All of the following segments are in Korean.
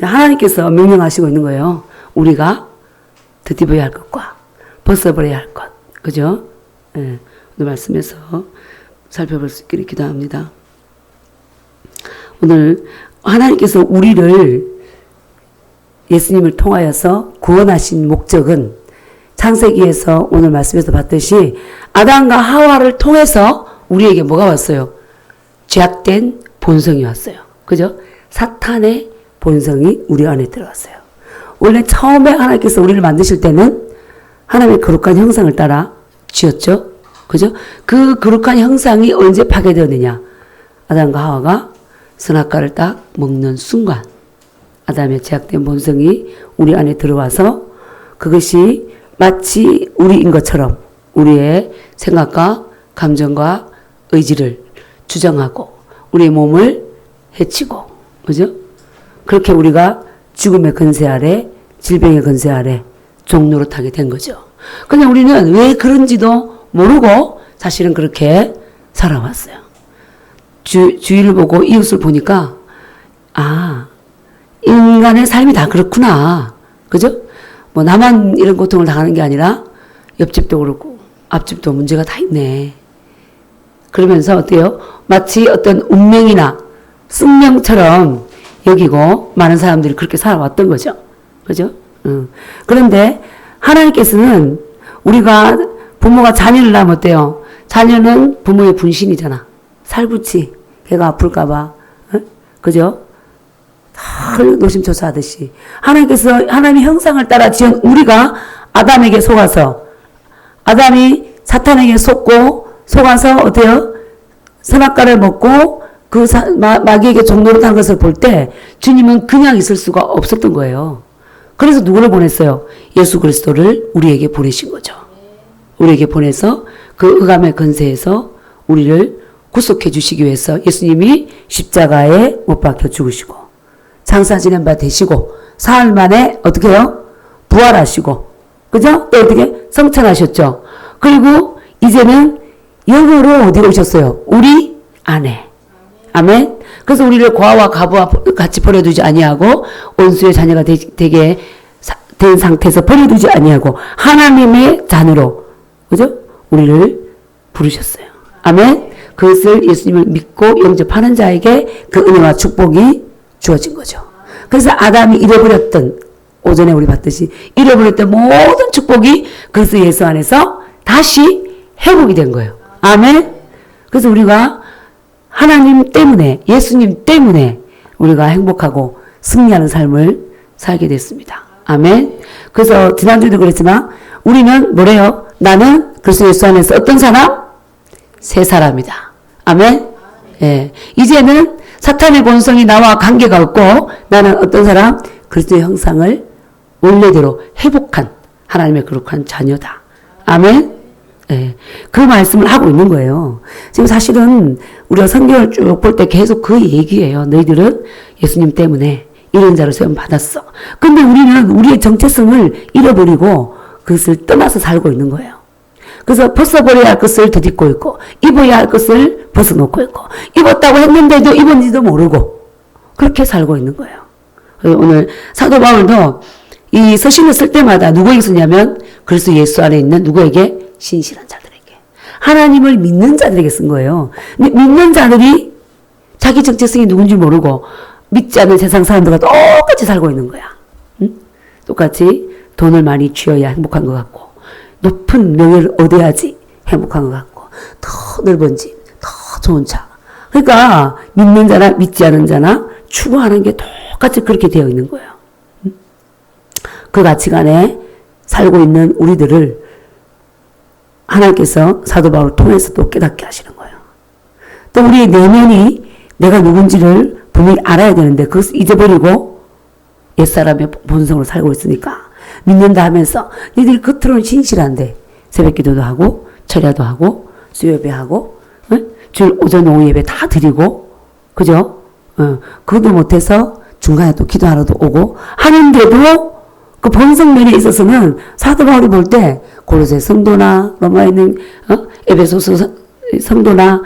하나님께서 명령하시고 있는 거예요. 우리가 드디어야 할 것과 벗어버려야 할 것. 그죠? 예, 오늘 말씀에서 살펴볼 수 있기를 기도합니다. 오늘 하나님께서 우리를 예수님을 통하여서 구원하신 목적은 창세기에서 오늘 말씀에서 봤듯이 아담과 하와를 통해서 우리에게 뭐가 왔어요? 죄악된 본성이 왔어요. 그죠? 사탄의 본성이 우리 안에 들어갔어요. 원래 처음에 하나님께서 우리를 만드실 때는 하나님의 거룩한 형상을 따라 지었죠. 그죠? 그 거룩한 형상이 언제 파괴되었느냐? 아담과 하와가 선악과를 딱 먹는 순간 아담의 죄악된 본성이 우리 안에 들어와서 그것이 마치 우리인 것처럼 우리의 생각과 감정과 의지를 주장하고 우리의 몸을 해치고, 그죠? 그렇게 우리가 죽음의 권세 아래, 질병의 권세 아래 종노릇하게 된 거죠. 근데 우리는 왜 그런지도 모르고 사실은 그렇게 살아왔어요. 주위를 보고 이웃을 보니까 아, 인간의 삶이 다 그렇구나. 그죠? 뭐 나만 이런 고통을 당하는 게 아니라 옆집도 그렇고 앞집도 문제가 다 있네. 그러면서 어때요? 마치 어떤 운명이나 숙명처럼 여기고 많은 사람들이 그렇게 살아왔던 거죠. 그죠? 그런데 하나님께서는 우리가 부모가 자녀를 낳으면 어때요? 자녀는 부모의 분신이잖아. 살붙이 걔가 아플까봐. 그죠? 늘 노심초사하듯이 하나님께서 하나님의 형상을 따라 지은 우리가 아담에게 속아서 아담이 사탄에게 속아서 어때요? 선악과를 먹고 그 마귀에게 종노릇한 것을 볼 때 주님은 그냥 있을 수가 없었던 거예요. 그래서 누구를 보냈어요? 예수 그리스도를 우리에게 보내신 거죠. 우리에게 보내서 그 흑암의 권세에서 우리를 구속해 주시기 위해서 예수님이 십자가에 못 박혀 죽으시고 장사 지낸 바 되시고 사흘 만에 어떻게 해요? 부활하시고 그죠? 또 어떻게? 성천하셨죠. 그리고 이제는 영으로 어디로 오셨어요? 우리 안에. 아멘. 그래서 우리를 고아와 과부와 같이 버려두지 아니하고 온수의 자녀가 되게 된 상태에서 버려두지 아니하고 하나님의 자녀로 그죠? 우리를 부르셨어요. 아멘. 그것을 예수님을 믿고 영접하는 자에게 그 은혜와 축복이 주어진 거죠. 그래서 아담이 잃어버렸던 오전에 우리 봤듯이 잃어버렸던 모든 축복이 그리스도 예수 안에서 다시 회복이 된 거예요. 아멘. 그래서 우리가 하나님 때문에 예수님 때문에 우리가 행복하고 승리하는 삶을 살게 됐습니다. 아멘. 그래서 지난주에도 그랬지만 우리는 뭐래요? 나는 그리스도 예수 안에서 어떤 사람? 새 사람이다. 아멘. 예. 이제는 사탄의 본성이 나와 관계가 없고 나는 어떤 사람? 그리스도의 형상을 원래대로 회복한 하나님의 거룩한 자녀다. 아멘. 예. 그 말씀을 하고 있는 거예요. 지금 사실은 우리가 성경을 쭉 볼 때 계속 그 얘기예요. 너희들은 예수님 때문에 이런 자로 세움 받았어. 근데 우리는 우리의 정체성을 잃어버리고 그것을 떠나서 살고 있는 거예요. 그래서 벗어버려야 할 것을 덧입고 있고 입어야 할 것을 벗어놓고 있고 입었다고 했는데도 입은지도 모르고 그렇게 살고 있는 거예요. 오늘 사도 바울도 이 서신을 쓸 때마다 누구에게 쓰냐면 그리스도 예수 안에 있는 누구에게? 신실한 자들에게. 하나님을 믿는 자들에게 쓴 거예요. 근데 믿는 자들이 자기 정체성이 누군지 모르고 믿지 않는 세상 사람들과 똑같이 살고 있는 거야. 응? 똑같이 돈을 많이 쥐어야 행복한 것 같고 높은 명예를 얻어야지 행복한 것 같고 더 넓은 집, 더 좋은 차. 그러니까 믿는 자나 믿지 않는 자나 추구하는 게 똑같이 그렇게 되어 있는 거예요. 그 가치관에 살고 있는 우리들을 하나님께서 사도 바울을 통해서 또 깨닫게 하시는 거예요. 또 우리의 내면이 내가 누군지를 분명히 알아야 되는데 그것을 잊어버리고 옛사람의 본성으로 살고 있으니까 믿는다 하면서 너희들이 겉으로는 신실한데 새벽 기도도 하고 철야도 하고 수요예배하고 주일 오전 오후 예배 다 드리고 그죠? 그것도 못해서 중간에 또 기도하러도 오고 하는데도 그 본성면에 있어서는 사도 바울이 볼 때 고로새 성도나 로마에 있는 에베소서 성도나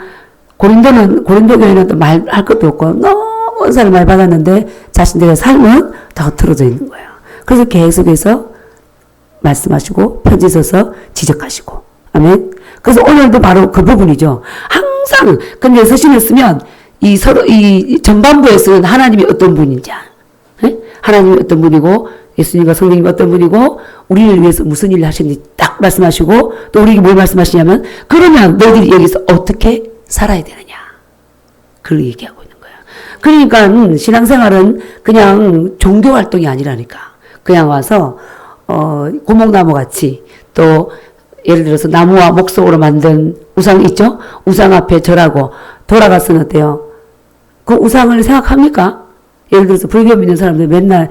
고린도 교회는 또 말할 것도 없고 너무 은사를 많이 받았는데 자신들의 삶은 다 흐트러져 있는 거예요. 그래서 계속해서 말씀하시고 편지 써서 지적하시고. 아멘. 그래서 오늘도 바로 그 부분이죠. 항상 근데 서신을 쓰면 이 전반부에 쓰는 하나님이 어떤 분인지, 네? 하나님이 어떤 분이고 예수님과 성령님이 어떤 분이고 우리를 위해서 무슨 일을 하시는지 딱 말씀하시고 또 우리에게 뭘 말씀하시냐면 그러면 너희들이 여기서 어떻게 살아야 되느냐 그걸 얘기하고 있는 거예요. 그러니까 신앙생활은 그냥 종교 활동이 아니라니까. 그냥 와서 고목나무 같이 또 예를 들어서 나무와 목석으로 만든 우상 있죠? 우상 앞에 절하고 돌아가서는 어때요? 그 우상을 생각합니까? 예를 들어서 불교 믿는 사람들 맨날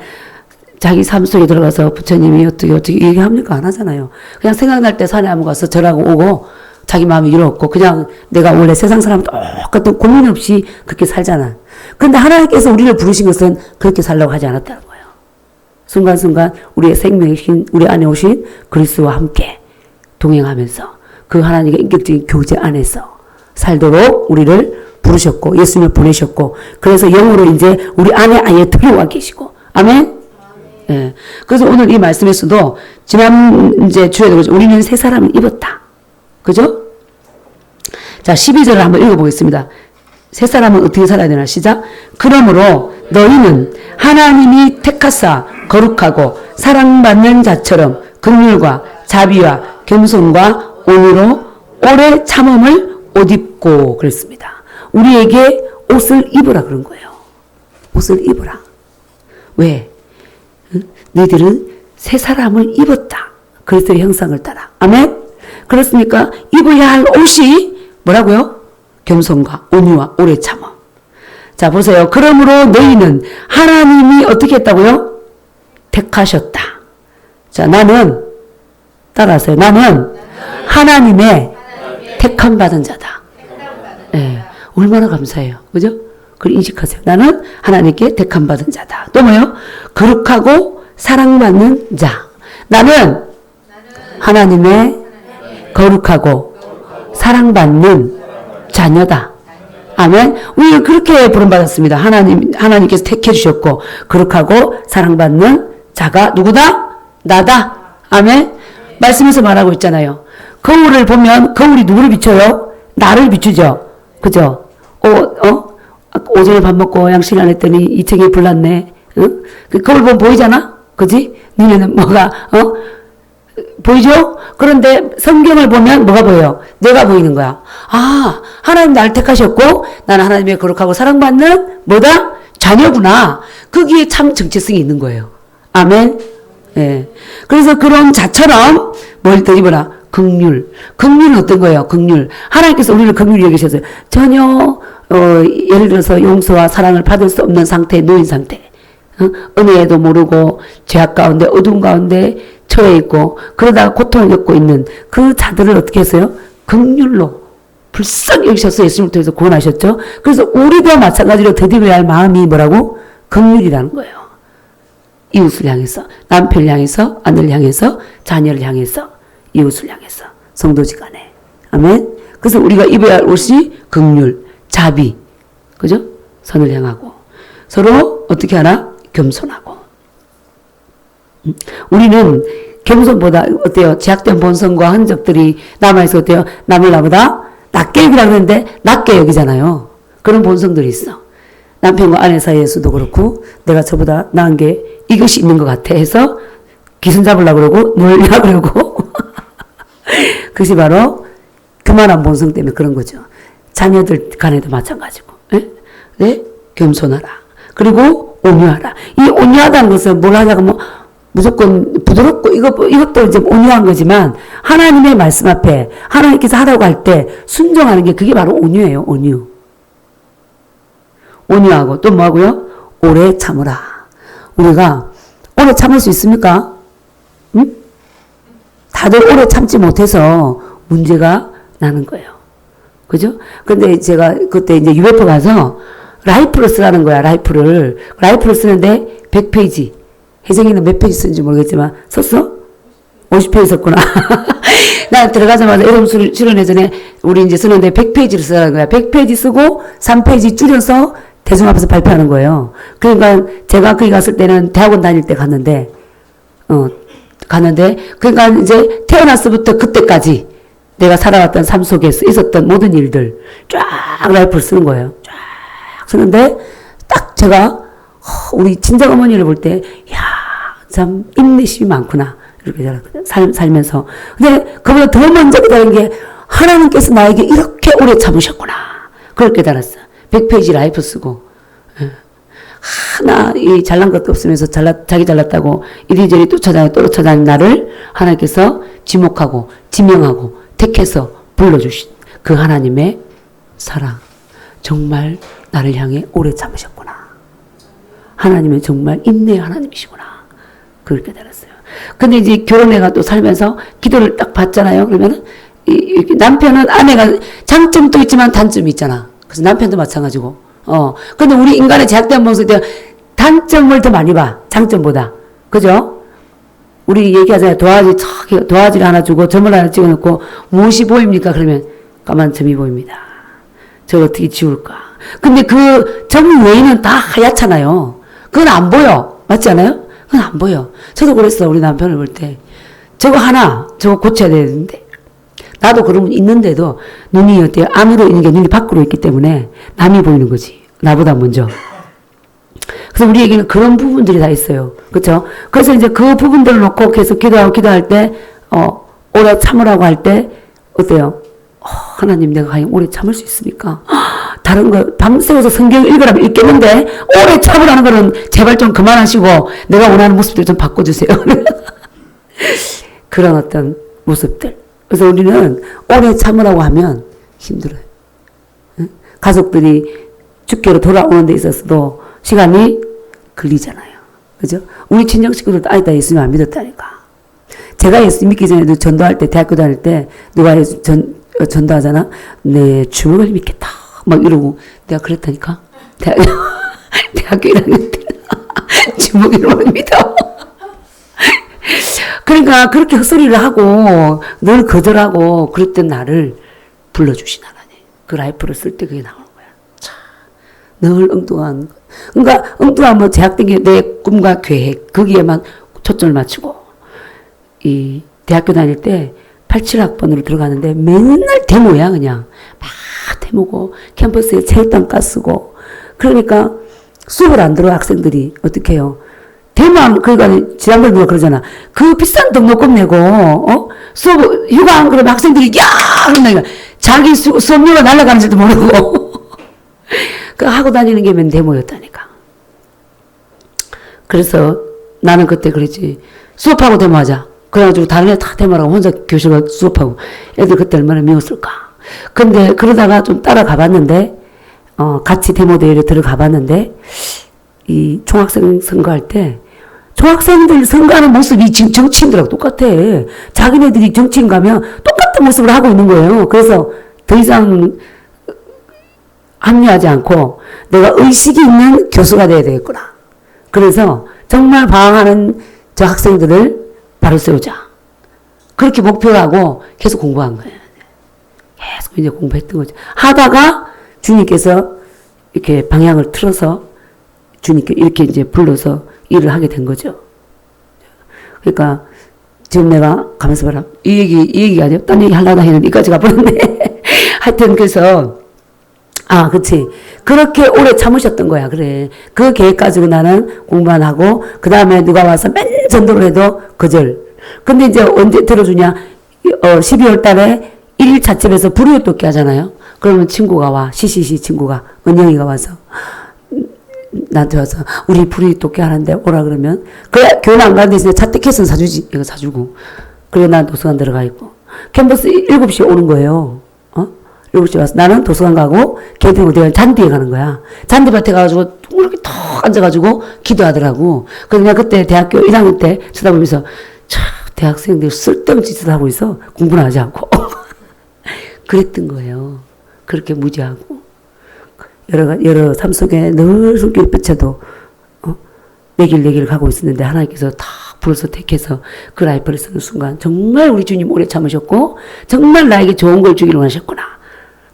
자기 삶 속에 들어가서 부처님이 어떻게 얘기합니까? 안 하잖아요. 그냥 생각날 때 산에 한번 가서 절하고 오고 자기 마음이 이렇고 그냥 내가 원래 세상 사람 똑같은 고민 없이 그렇게 살잖아. 그런데 하나님께서 우리를 부르신 것은 그렇게 살라고 하지 않았다는 거예요. 순간순간 우리의 생명이신 우리 안에 오신 그리스도와 함께 동행하면서 그 하나님의 인격적인 교제 안에서 살도록 우리를 부르셨고 예수님을 보내셨고 그래서 영으로 이제 우리 안에 아예 들어와 계시고 아멘. 예. 그래서 오늘 이 말씀에서도 지난 이제 주에도 그렇죠. 우리는 새 사람을 입었다. 그죠? 자, 12절을 한번 읽어보겠습니다. 새 사람은 어떻게 살아야 되나? 시작. 그러므로 너희는 하나님이 택하사 거룩하고 사랑받는 자처럼 긍휼과 자비와 겸손과 온유로 오래 참음을 옷 입고 그랬습니다. 우리에게 옷을 입으라 그런 거예요. 옷을 입으라. 왜? 너희들은 새 사람을 입었다. 그리스도의 형상을 따라. 아멘? 그렇습니까? 입어야 할 옷이 뭐라고요? 겸손과 온유와 오래 참음. 자, 보세요. 그러므로 너희는 하나님이 어떻게 했다고요? 택하셨다. 자, 나는 따라하세요. 나는 하나님의 택함 받은 자다. 네, 얼마나 감사해요. 그죠? 그걸 인식하세요. 나는 하나님께 택함 받은 자다. 또 뭐요? 거룩하고 사랑받는 자. 나는 하나님의 거룩하고 사랑받는 자녀다. 아멘. 우리는 그렇게 부름받았습니다. 하나님께서 택해 주셨고 거룩하고 사랑받는 자가 누구다? 나다. 아멘. 말씀에서 말하고 있잖아요. 거울을 보면 거울이 누구를 비춰요? 나를 비추죠. 그죠? 오전에 밥 먹고 양식 안 했더니 2층에 불났네. 응? 그 거울 보면 보이잖아? 그지? 니네는 뭐가, 보이죠? 그런데 성경을 보면 뭐가 보여요? 내가 보이는 거야. 아, 하나님 날 택하셨고, 나는 하나님의 거룩하고 사랑받는, 뭐다? 자녀구나. 거기에 참 정체성이 있는 거예요. 아멘? 예. 그래서 그런 자처럼 뭘 더 입어라? 긍휼. 긍휼은 어떤 거예요? 긍휼. 하나님께서 우리를 긍휼히 여기셔서 전혀, 예를 들어서 용서와 사랑을 받을 수 없는 상태에 놓인 상태. 은혜에도 모르고 죄악 가운데 어두운 가운데 처해 있고 그러다가 고통을 겪고 있는 그 자들을 어떻게 했어요? 긍휼로 불쌍히 여기셔서 예수님을 통해서 구원하셨죠. 그래서 우리도 마찬가지로 되돌려야 할 마음이 뭐라고? 긍휼이라는 거예요. 이웃을 향해서, 남편을 향해서, 아내를 향해서, 자녀를 향해서, 이웃을 향해서, 성도지간에. 아멘. 그래서 우리가 입어야 할 옷이 긍휼, 자비, 그죠? 선을 향하고 서로 어떻게 하나? 겸손하고. 우리는 겸손보다 어때요? 제약된 본성과 흔적들이 남아있어 어때요? 남을 나보다 낮게 여기라 그러는데 낮게 여기잖아요. 그런 본성들이 있어. 남편과 아내 사이에서도 그렇고 내가 저보다 나은 게 이것이 있는 것 같아 해서 기승 잡으려고 그러고 놀려고 그러고 그것이 바로 그만한 본성 때문에 그런 거죠. 자녀들 간에도 마찬가지고. 네? 겸손하라. 그리고 온유하라. 이 온유하다는 것은 뭘 하냐고 뭐 무조건 부드럽고 이것도 이제 온유한 거지만 하나님의 말씀 앞에 하나님께서 하라고 할 때 순종하는 게 그게 바로 온유예요. 온유. 온유하고 또 뭐하고요? 오래 참으라. 우리가 오래 참을 수 있습니까? 응? 다들 오래 참지 못해서 문제가 나는 거예요. 그죠? 근데 제가 그때 이제 UF 가서 라이프를 쓰라는 거야, 라이프를. 라이프를 쓰는데 100페이지. 혜정이는 몇 페이지 쓰는지 모르겠지만, 썼어? 50페이지 썼구나. 나 들어가자마자 이름 출연회 전에 우리 이제 쓰는데 100페이지를 쓰라는 거야. 100페이지 쓰고 3페이지 줄여서 대중 앞에서 발표하는 거예요. 그러니까 제가 거기 갔을 때는 대학원 다닐 때 갔는데, 그러니까 이제 태어났을부터 그때까지 내가 살아왔던 삶 속에서 있었던 모든 일들 쫙 라이프를 쓰는 거예요. 쫙 쓰는데 딱 제가 우리 친정 어머니를 볼 때, 야, 참 인내심이 많구나 이렇게 살면서. 근데 그보다 더 먼저 깨달은 게 하나님께서 나에게 이렇게 오래 참으셨구나. 그걸 깨달았어. 100페이지 라이프 쓰고 하나 이 잘난 것도 없으면서 자기 잘났다고 이리저리 쫓아다니는 나를 하나님께서 지목하고 지명하고 택해서 불러주신 그 하나님의 사랑. 정말 나를 향해 오래 참으셨구나. 하나님은 정말 인내의 하나님이시구나. 그걸 깨달았어요. 근데 이제 결혼해가 또 살면서 기도를 딱 받잖아요. 그러면은 남편은 아내가 장점도 있지만 단점이 있잖아. 그래서 남편도 마찬가지고. 근데 우리 인간의 제약된 모습에 단점을 더 많이 봐. 장점보다. 그죠? 우리 얘기하잖아요. 도화지를 하나 주고 점을 하나 찍어놓고 무엇이 보입니까? 그러면 까만 점이 보입니다. 저걸 어떻게 지울까? 근데 그 점 외에는 다 하얗잖아요. 그건 안 보여. 맞지 않아요? 그건 안 보여. 저도 그랬어. 우리 남편을 볼 때. 저거 고쳐야 되는데. 나도 그러면 있는데도 눈이 어때요? 안으로 있는 게 눈이 밖으로 있기 때문에 남이 보이는 거지. 나보다 먼저. 그래서 우리에게는 그런 부분들이 다 있어요. 그렇죠? 그래서 이제 그 부분들을 놓고 계속 기도할 때, 오래 참으라고 할 때, 어때요? 하나님 내가 과연 오래 참을 수 있습니까? 다른 거, 밤새워서 성경 읽으라면 읽겠는데, 오래 참으라는 거는 제발 좀 그만하시고, 내가 원하는 모습들 좀 바꿔주세요. 그런 어떤 모습들. 그래서 우리는 오래 참으라고 하면 힘들어요. 응? 가족들이 죽게로 돌아오는 데 있어서도 시간이 걸리잖아요. 그죠? 우리 친정 식구들도 아니다 예수님 안 믿었다니까. 제가 예수님 믿기 전에도 전도할 때, 대학교 다닐 때, 누가 전도하잖아? 내 주먹을 믿겠다. 막 이러고, 내가 그랬다니까? 대학교 1학년 때. 주먹을 믿어. 그러니까 그렇게 헛소리를 하고, 늘 거절하고, 그랬던 나를 불러주신 하나님. 그 라이프를 쓸 때 그게 나오는 거야. 참, 늘 엉뚱한 거. 그러니까 엉뚱한 뭐 제약된 게 내 꿈과 계획, 거기에만 초점을 맞추고, 이 대학교 다닐 때 87학번으로 들어가는데 맨날 데모야, 그냥. 막 데모고, 캠퍼스에 체육단가 쓰고. 그러니까 수업을 안 들어, 학생들이. 어떻게 해요? 데모하면, 그러니까 지난번에 누가 그러잖아. 그 비싼 등록금 내고, 수업, 휴가 안 그러면 학생들이, 야! 그러니까 자기 수업료가 날아가는지도 모르고. 그 하고 다니는 게 맨 데모였다니까. 그래서 나는 그때 그랬지. 수업하고 데모하자. 그래가지고 다른 애 다 데모하고 혼자 교실 가서 수업하고. 애들 그때 얼마나 미웠을까. 근데 그러다가 좀 따라가 봤는데, 같이 데모 대회를 들어가 봤는데, 이 총학생 선거할 때, 총학생들 선거하는 모습이 지금 정치인들하고 똑같아. 자기네들이 정치인 가면 똑같은 모습을 하고 있는 거예요. 그래서 더 이상 합리하지 않고 내가 의식이 있는 교수가 돼야 되겠구나. 그래서 정말 방황하는 저 학생들을 바로 세우자. 그렇게 목표를 하고 계속 공부한 거예요. 계속 이제 공부했던 거죠. 하다가 주님께서 이렇게 방향을 틀어서 주님께 이렇게 이제 불러서 일을 하게 된 거죠. 그러니까 지금 내가 가면서 봐라. 이 얘기가 아니야. 딴 얘기 하려다 했는데 이까지 가버렸네. 하여튼 그래서 그치. 그렇게 오래 참으셨던 거야. 그래. 그 계획 가지고 나는 공부만 하고, 그 다음에 누가 와서 맨 전도를 해도 거절. 근데 이제 언제 들어주냐? 12월 달에 1일 차집에서 불우의 돕기 하잖아요. 그러면 친구가 와. CCC 친구가. 은영이가 와서. 나한테 와서, 우리 불우의 돕기 하는데 오라 그러면. 그래, 교회 안 가는 대신에 차 티켓은 사주지. 이거 사주고. 그리고 난 도서관 들어가 있고. 캠퍼스 7시에 오는 거예요. 7시에 와서 나는 도서관 가고 걔들하고 내가 잔디에 가는 거야. 잔디밭에 가가지고 이렇게 턱 앉아가지고 기도하더라고. 그래서 내가 그때 대학교 1학년 때 쳐다보면서 참 대학생들 쓸데없는 짓을 하고 있어. 공부는 하지 않고. 그랬던 거예요. 그렇게 무지하고 여러 삶 속에 늘 손길 뻗쳐도 내 길 가고 있었는데 하나님께서 다 불러서 택해서 그 라이프를 쓰는 순간 정말 우리 주님 오래 참으셨고 정말 나에게 좋은 걸 주기를 원하셨구나.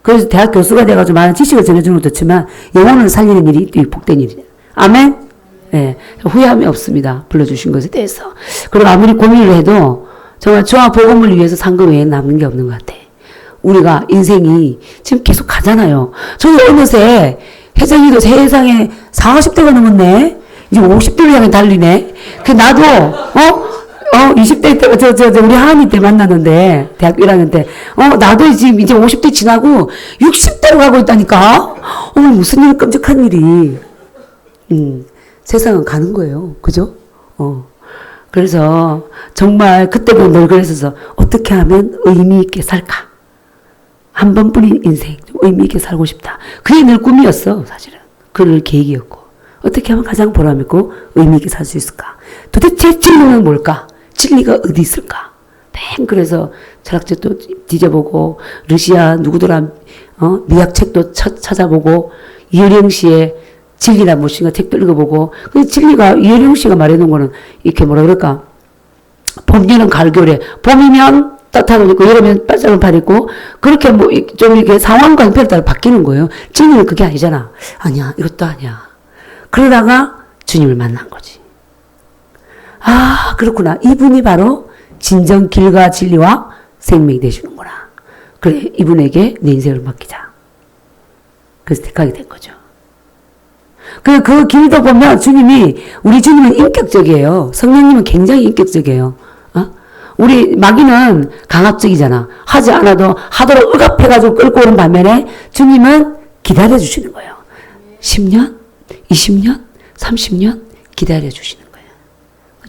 그래서 대학 교수가 돼가지고 많은 지식을 전해주는 것도 좋지만 영혼을 살리는 일이 또 복된 일이에요. 아멘? 예. 후회함이 없습니다. 불러주신 것에 대해서. 그리고 아무리 고민을 해도 정말 저와 복음을 위해서 산 거 외에 남는 게 없는 것 같아. 우리가 인생이 지금 계속 가잖아요. 저는 어느새 혜정이도 세상에 40대가 넘었네. 이제 50대를 향해 달리네. 그 나도 20대 때 우리 하은이 때 만났는데 대학교 1학년 때 나도 지금 이제 50대 지나고 60대로 가고 있다니까. 무슨 일 끔찍한 일이. 세상은 가는 거예요. 그죠? 그래서 정말 그때도 늘 그랬어서 어떻게 하면 의미 있게 살까? 한 번뿐인 인생 좀 의미 있게 살고 싶다. 그게 늘 꿈이었어. 사실은. 그늘 계획이었고 어떻게 하면 가장 보람있고 의미 있게 살 수 있을까? 도대체 진리는 뭘까? 진리가 어디 있을까? 그래서 철학책도 뒤져보고 러시아 누구더라 미학책도 찾아보고 이효령 씨의 진리라 무엇인가 책도 읽어보고 그 진리가 이효령 씨가 말해놓은 거는 이렇게 뭐라 그럴까? 봄, 여름, 가을, 겨울에 봄이면 따뜻한 옷 입고 여름이면 반짝한 팔 입고 그렇게 뭐 좀 이렇게 상황과 형편에 따라 바뀌는 거예요. 진리는 그게 아니잖아. 아니야 이것도 아니야. 그러다가 주님을 만난 거지. 아 그렇구나. 이분이 바로 진정 길과 진리와 생명이 되시는구나. 그래 이분에게 내 인생을 맡기자. 그래서 택하게 된 거죠. 그 길도 보면 우리 주님은 인격적이에요. 성령님은 굉장히 인격적이에요. 우리 마귀는 강압적이잖아. 하지 않아도 하도록 억압해가지고 끌고 오는 반면에 주님은 기다려주시는 거예요. 10년, 20년, 30년 기다려주시는 거예요.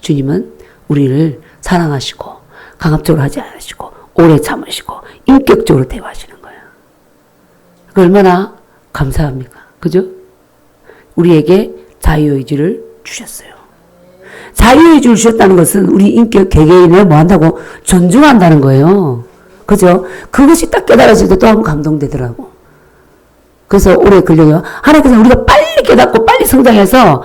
주님은 우리를 사랑하시고 강압적으로 하지 않으시고 오래 참으시고 인격적으로 대화하시는 거예요. 얼마나 감사합니까? 그죠? 우리에게 자유의지를 주셨어요. 자유의지를 주셨다는 것은 우리 인격 개개인을 뭐 한다고? 존중한다는 거예요. 그죠? 그것이 딱 깨달아질 때 또 한 번 감동되더라고. 그래서 오래 걸려요. 하나님께서 우리가 빨리 깨닫고 빨리 성장해서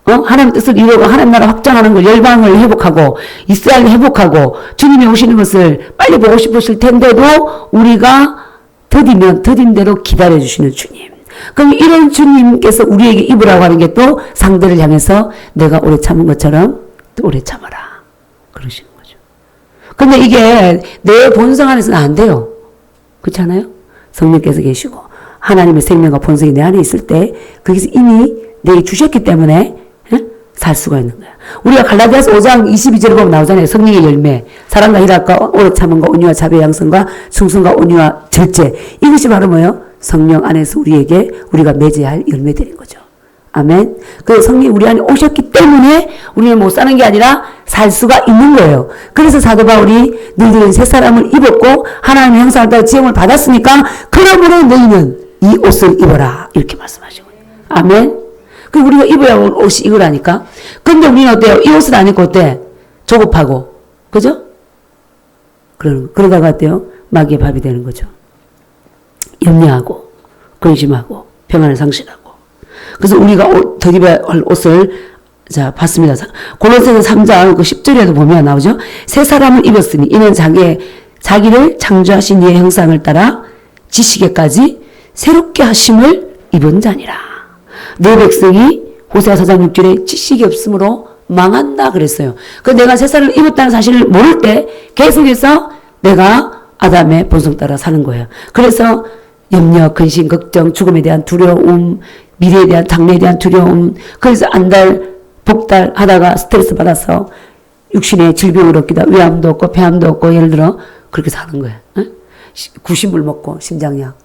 하나님의 뜻을 이루고 하나님 나라 확장하는 걸 열방을 회복하고 이스라엘을 회복하고 주님이 오시는 것을 빨리 보고 싶으실 텐데도 우리가 더딘 대로 기다려주시는 주님. 그럼 이런 주님께서 우리에게 입으라고 하는 게 또 상대를 향해서 내가 오래 참은 것처럼 또 오래 참아라. 그러시는 거죠. 근데 이게 내 본성 안에서는 안 돼요. 그렇지 않아요? 성령께서 계시고 하나님의 생명과 본성이 내 안에 있을 때 거기서 이미 내게 주셨기 때문에 살 수가 있는 거야. 우리가 갈라디아서 5장 22절에 보면 나오잖아요. 성령의 열매. 사랑과 희락과 오래 참음과 온유와 자비 양성과 충성과 온유와 절제. 이것이 바로 뭐예요? 성령 안에서 우리가 맺어야 할 열매들인 거죠. 아멘. 그 성령이 우리 안에 오셨기 때문에 우리는 못 사는 게 아니라 살 수가 있는 거예요. 그래서 사도 바울이 너희들은 새 사람을 입었고 하나님의 형상을 따라 지음을 받았으니까 그러므로 너희는 이 옷을 입어라. 이렇게 말씀하시고. 아멘. 그 우리가 입어야 할 옷이 이거라니까. 근데 우리는 어때요? 이 옷을 안 입고 어때? 조급하고. 그죠? 그러다가 어때요? 마귀의 밥이 되는 거죠. 염려하고 근심하고 평안을 상실하고. 그래서 우리가 더 입어야 할 옷을 봤습니다. 골로새서 3장 그 10절에도 보면 나오죠. 새 사람을 입었으니 이는 자기를 창조하신 이의 형상을 따라 지식에까지 새롭게 하심을 입은 자니라. 내 백성이 호세아 4장 6절에 지식이 없으므로 망한다 그랬어요. 그 내가 새 사람을 입었다는 사실을 모를 때 계속해서 내가 아담의 본성 따라 사는 거예요. 그래서 염려, 근심, 걱정, 죽음에 대한 두려움, 미래에 대한 장래에 대한 두려움, 그래서 안달, 복달 하다가 스트레스 받아서 육신의 질병을 얻기다 위암도 없고 폐암도 없고 예를 들어 그렇게 사는 거예요. 구신물 먹고 심장약.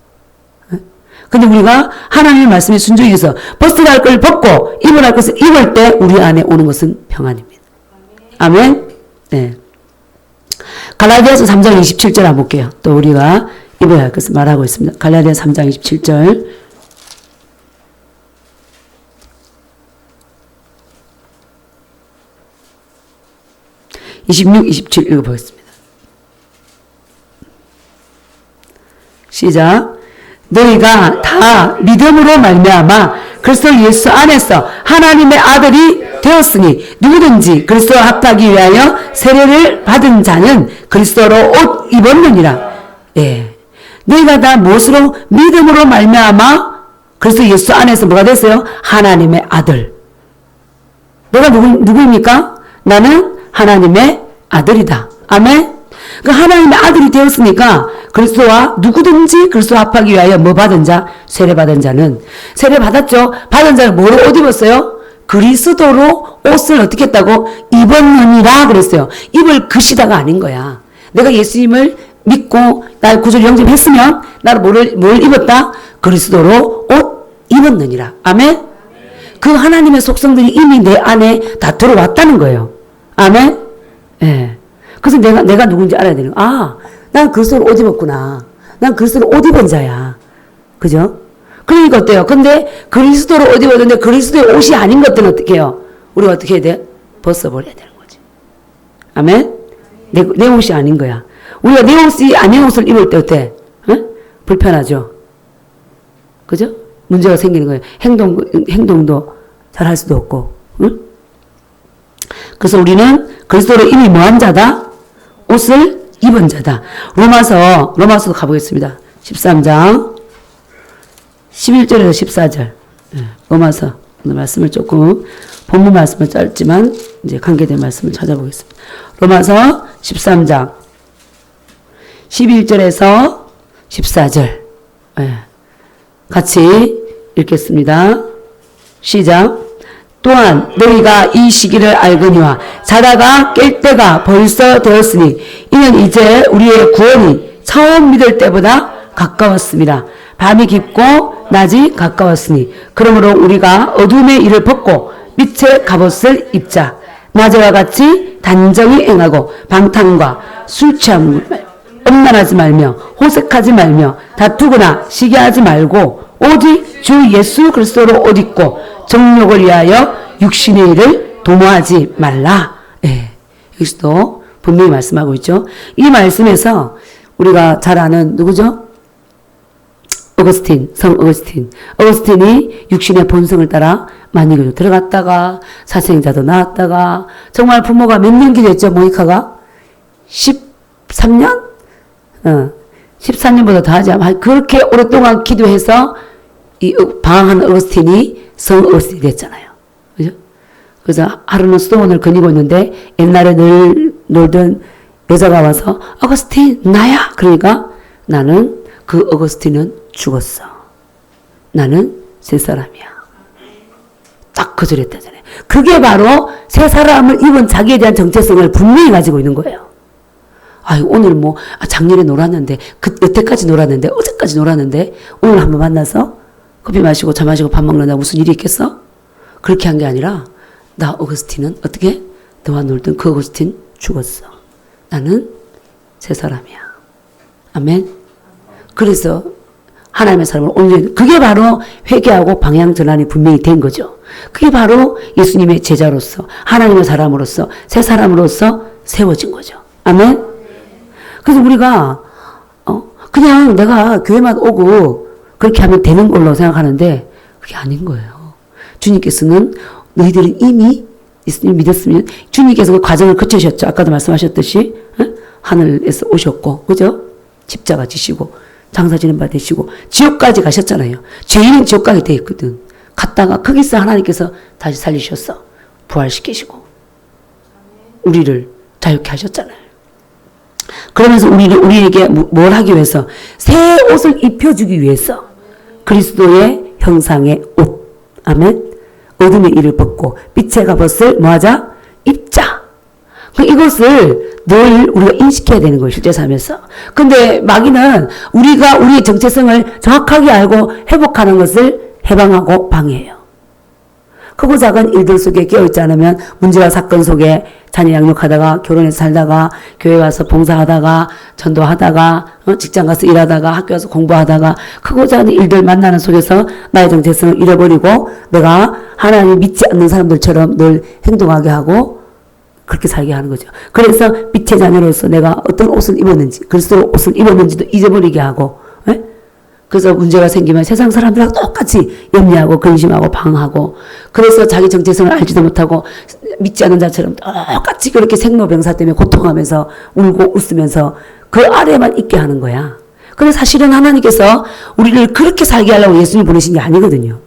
근데 우리가 하나님의 말씀에 순종해서 벗어야 할 걸 벗고 입어야 할 것을 입을 때 우리 안에 오는 것은 평안입니다. 아멘. 네. 갈라디아서 3장 27절 한번 볼게요. 또 우리가 입어야 할 것을 말하고 있습니다. 갈라디아서 3장 27절. (26, 27) 읽어보겠습니다. 시작. 너희가 다 믿음으로 말미암아 그리스도 예수 안에서 하나님의 아들이 되었으니 누구든지 그리스도와 합하기 위하여 세례를 받은 자는 그리스도로 옷 입었느니라. 예. 내가 다 무엇으로? 믿음으로 말미암아 그래서 예수 안에서 뭐가 됐어요? 하나님의 아들. 내가 누구입니까? 나는 하나님의 아들이다. 아멘. 그 하나님의 아들이 되었으니까 그리스도와 누구든지 그리스도와 합하기 위하여 뭐 받은 자? 세례 받은 자는 세례 받았죠. 받은 자는 뭐로 옷 입었어요? 그리스도로 옷을 어떻게 했다고? 입었느니라 그랬어요. 입을 그시다가 아닌 거야. 내가 예수님을 믿고 나의 구주를 영접했으면 나는 뭘 입었다? 그리스도로 옷 입었느니라. 아멘. 그 하나님의 속성들이 이미 내 안에 다 들어왔다는 거예요. 아멘. 예. 그래서 내가 누군지 알아야 되는 거야. 아, 난 그리스도로 옷 입었구나. 난 그리스도로 옷 입은 자야. 그죠? 그러니까 어때요? 근데 그리스도로 옷 입었는데 그리스도의 옷이 아닌 것들은 어떻게 해요? 우리가 어떻게 해야 돼? 벗어버려야 되는 거지. 아멘? 내 옷이 아닌 거야. 우리가 내 옷이 아닌 옷을 입을 때 어때? 응? 불편하죠? 그죠? 문제가 생기는 거예요. 행동도 잘 할 수도 없고. 응? 그래서 우리는 그리스도로 이미 뭐한 자다? 옷을 입은 자다. 로마서도 가보겠습니다. 13장 11절에서 14절. 로마서 오늘 말씀을 조금 본문 말씀은 짧지만 이제 관계된 말씀을 찾아보겠습니다. 로마서 13장 11절에서 14절. 같이 읽겠습니다. 시작. 또한 너희가 이 시기를 알거니와 자다가 깰 때가 벌써 되었으니 이는 이제 우리의 구원이 처음 믿을 때보다 가까웠습니다. 밤이 깊고 낮이 가까웠으니 그러므로 우리가 어둠의 일을 벗고 빛의 갑옷을 입자. 낮에와 같이 단정히 행하고 방탕과 술 취함 음란하지 말며 호색하지 말며 다투거나 시기하지 말고 오직 주 예수 그리스도로 옷 입고 정욕을 위하여 육신의 일을 도모하지 말라. 예, 여기서도 분명히 말씀하고 있죠. 이 말씀에서 우리가 잘 아는 누구죠? 성 어거스틴. 어거스틴이 육신의 본성을 따라 만유교도 들어갔다가 사생자도 나왔다가 정말 부모가 몇 년 기도했죠? 모니카가 13년? 13년보다 더 하지 않아. 그렇게 오랫동안 기도해서 이 방황한 어거스틴이 성 어거스틴이 됐잖아요. 그죠? 그래서 하루는 수도원을 거니고 있는데 옛날에 늘 놀던 여자가 와서 어거스틴 나야. 그러니까 나는 그 어거스틴은 죽었어. 나는 새 사람이야. 딱 거절했다잖아요. 그게 바로 새 사람을 입은 자기에 대한 정체성을 분명히 가지고 있는 거예요. 아유, 오늘 작년에 놀았는데, 여태까지 놀았는데, 어제까지 놀았는데, 오늘 한번 만나서 커피 마시고 차 마시고 밥 먹는다 무슨 일이 있겠어? 그렇게 한 게 아니라, 나 어거스틴은 어떻게? 너와 놀던 그 어거스틴 죽었어. 나는 새 사람이야. 아멘. 그래서 하나님의 사람을 온전히, 그게 바로 회개하고 방향 전환이 분명히 된 거죠. 그게 바로 예수님의 제자로서, 하나님의 사람으로서, 새 사람으로서 세워진 거죠. 아멘. 그래서 우리가 그냥 내가 교회만 오고 그렇게 하면 되는 걸로 생각하는데 그게 아닌 거예요. 주님께서는 너희들은 이미 예수님 믿었으면 주님께서 그 과정을 거치셨죠. 아까도 말씀하셨듯이 하늘에서 오셨고 그죠? 십자가 지시고 장사 지는 바 되시고 지옥까지 가셨잖아요. 죄인은 지옥 가게 돼 있거든. 갔다가 거기서 하나님께서 다시 살리셨어. 부활시키시고 우리를 자유케 하셨잖아요. 그러면서 우리에게 뭘 하기 위해서? 새 옷을 입혀주기 위해서 그리스도의 형상의 옷. 아멘. 어둠의 일을 벗고 빛의 갑옷을 뭐하자? 입자. 이것을 늘 우리가 인식해야 되는 거예요. 실제 삶에서. 근데 마귀는 우리가 우리의 정체성을 정확하게 알고 회복하는 것을 해방하고 방해해요. 크고 작은 일들 속에 끼어있지 않으면 문제와 사건 속에 자녀 양육하다가 결혼해서 살다가 교회 가서 봉사하다가 전도하다가 직장 가서 일하다가 학교 가서 공부하다가 크고 작은 일들 만나는 속에서 나의 정체성을 잃어버리고 내가 하나님 믿지 않는 사람들처럼 늘 행동하게 하고 그렇게 살게 하는 거죠. 그래서 빛의 자녀로서 내가 어떤 옷을 입었는지 그리스도 옷을 입었는지도 잊어버리게 하고 그래서 문제가 생기면 세상 사람들하고 똑같이 염려하고 근심하고 방하고 그래서 자기 정체성을 알지도 못하고 믿지 않는 자처럼 똑같이 그렇게 생로병사 때문에 고통하면서 울고 웃으면서 그 아래만 있게 하는 거야. 근데 사실은 하나님께서 우리를 그렇게 살게 하려고 예수님을 보내신 게 아니거든요.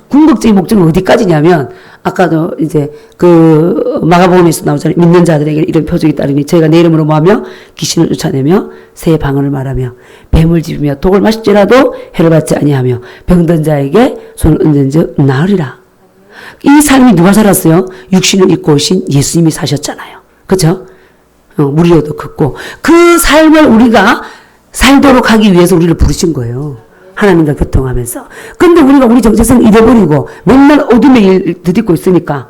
궁극적인 목적은 어디까지냐면, 아까도 이제 그 마가복음에서 나오잖아요. 믿는 자들에게 이런 표적이 따르니 저희가 내 이름으로 뭐하며 귀신을 쫓아내며 새 방언을 말하며 뱀을 집으며 독을 마실지라도 해를 받지 아니하며 병든 자에게 손을 얹은즉 나으리라. 이 삶이 누가 살았어요? 육신을 입고 오신 예수님이 사셨잖아요. 그렇죠? 무리여도 컸고 그 삶을 우리가 살도록 하기 위해서 우리를 부르신 거예요. 하나님과 교통하면서. 근데 우리가 우리 정체성 잃어버리고 맨날 어둠의 일 드딛고 있으니까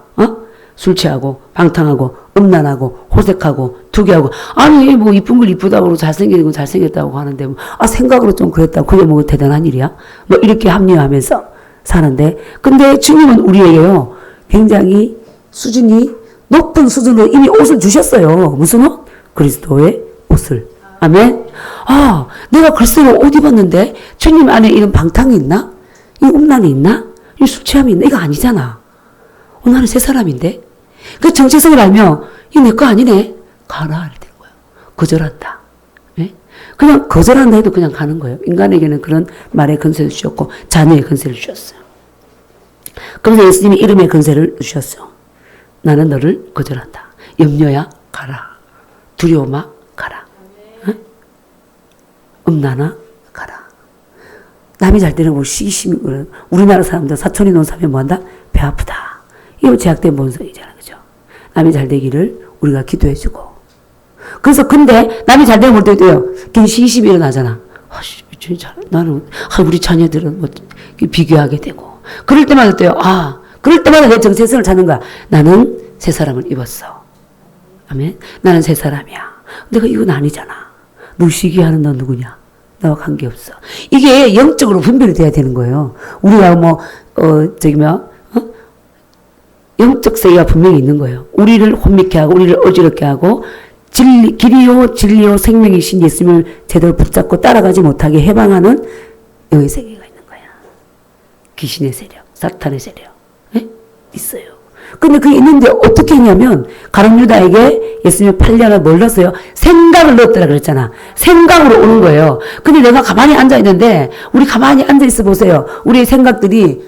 술 취하고 방탕하고 음란하고 호색하고 투기하고 아니 뭐 이쁜 걸 이쁘다고 잘생기고 잘생겼다고 하는데 뭐, 생각으로 좀 그랬다고 그게 뭐 대단한 일이야? 뭐 이렇게 합리화하면서 사는데 근데 주님은 우리에게요 굉장히 수준이 높은 수준으로 이미 옷을 주셨어요. 무슨 옷? 그리스도의 옷을. 아멘. 내가 글쎄요 옷 입었는데 주님 안에 이런 방탕이 있나? 이 음란이 있나? 이 술 취함이 있나? 이거 아니잖아. 나는 새 사람인데. 그 정체성을 알면 이거 내 거 아니네. 가라 이렇게 되는 거예요. 거절한다. 네? 그냥 거절한다 해도 그냥 가는 거예요. 인간에게는 그런 말의 건세를 주셨고 자녀의 건세를 주셨어요. 그래서 예수님이 이름의 건세를 주셨어요. 나는 너를 거절한다. 염려야 가라. 두려움아 가라. 음란아 가라. 남이 잘 되는 거 시기심이 우리나라 사람들 사촌이 논 사면 뭐한다? 배 아프다. 이거 제약된 본성이잖아. 그죠? 남이 잘 되기를 우리가 기도해주고. 그래서 근데 남이 잘 되면 볼 때도요. 괜히 시기심이 일어나잖아. 나는 우리 자녀들은 뭐 비교하게 되고. 그럴 때마다 또요. 그럴 때마다 내 정체성을 찾는 거야. 나는 새 사람을 입었어. 아멘. 나는 새 사람이야. 내가 이건 아니잖아. 너 시기하는 너 누구냐? 나와 관계없어. 이게 영적으로 분별이 돼야 되는 거예요. 우리가 영적 세계가 분명히 있는 거예요. 우리를 혼미케 하고, 우리를 어지럽게 하고, 길이요, 진리요, 생명이신 예수님을 제대로 붙잡고 따라가지 못하게 해방하는 영의 세계가 있는 거야. 귀신의 세력, 사탄의 세력. 있어요. 근데 그게 있는데 어떻게 했냐면 가룟 유다에게 예수님이 8년을 뭘 넣었어요? 생각을 넣었더라 그랬잖아. 생각으로 오는 거예요. 근데 내가 가만히 앉아있는데 우리 가만히 앉아있어 보세요. 우리의 생각들이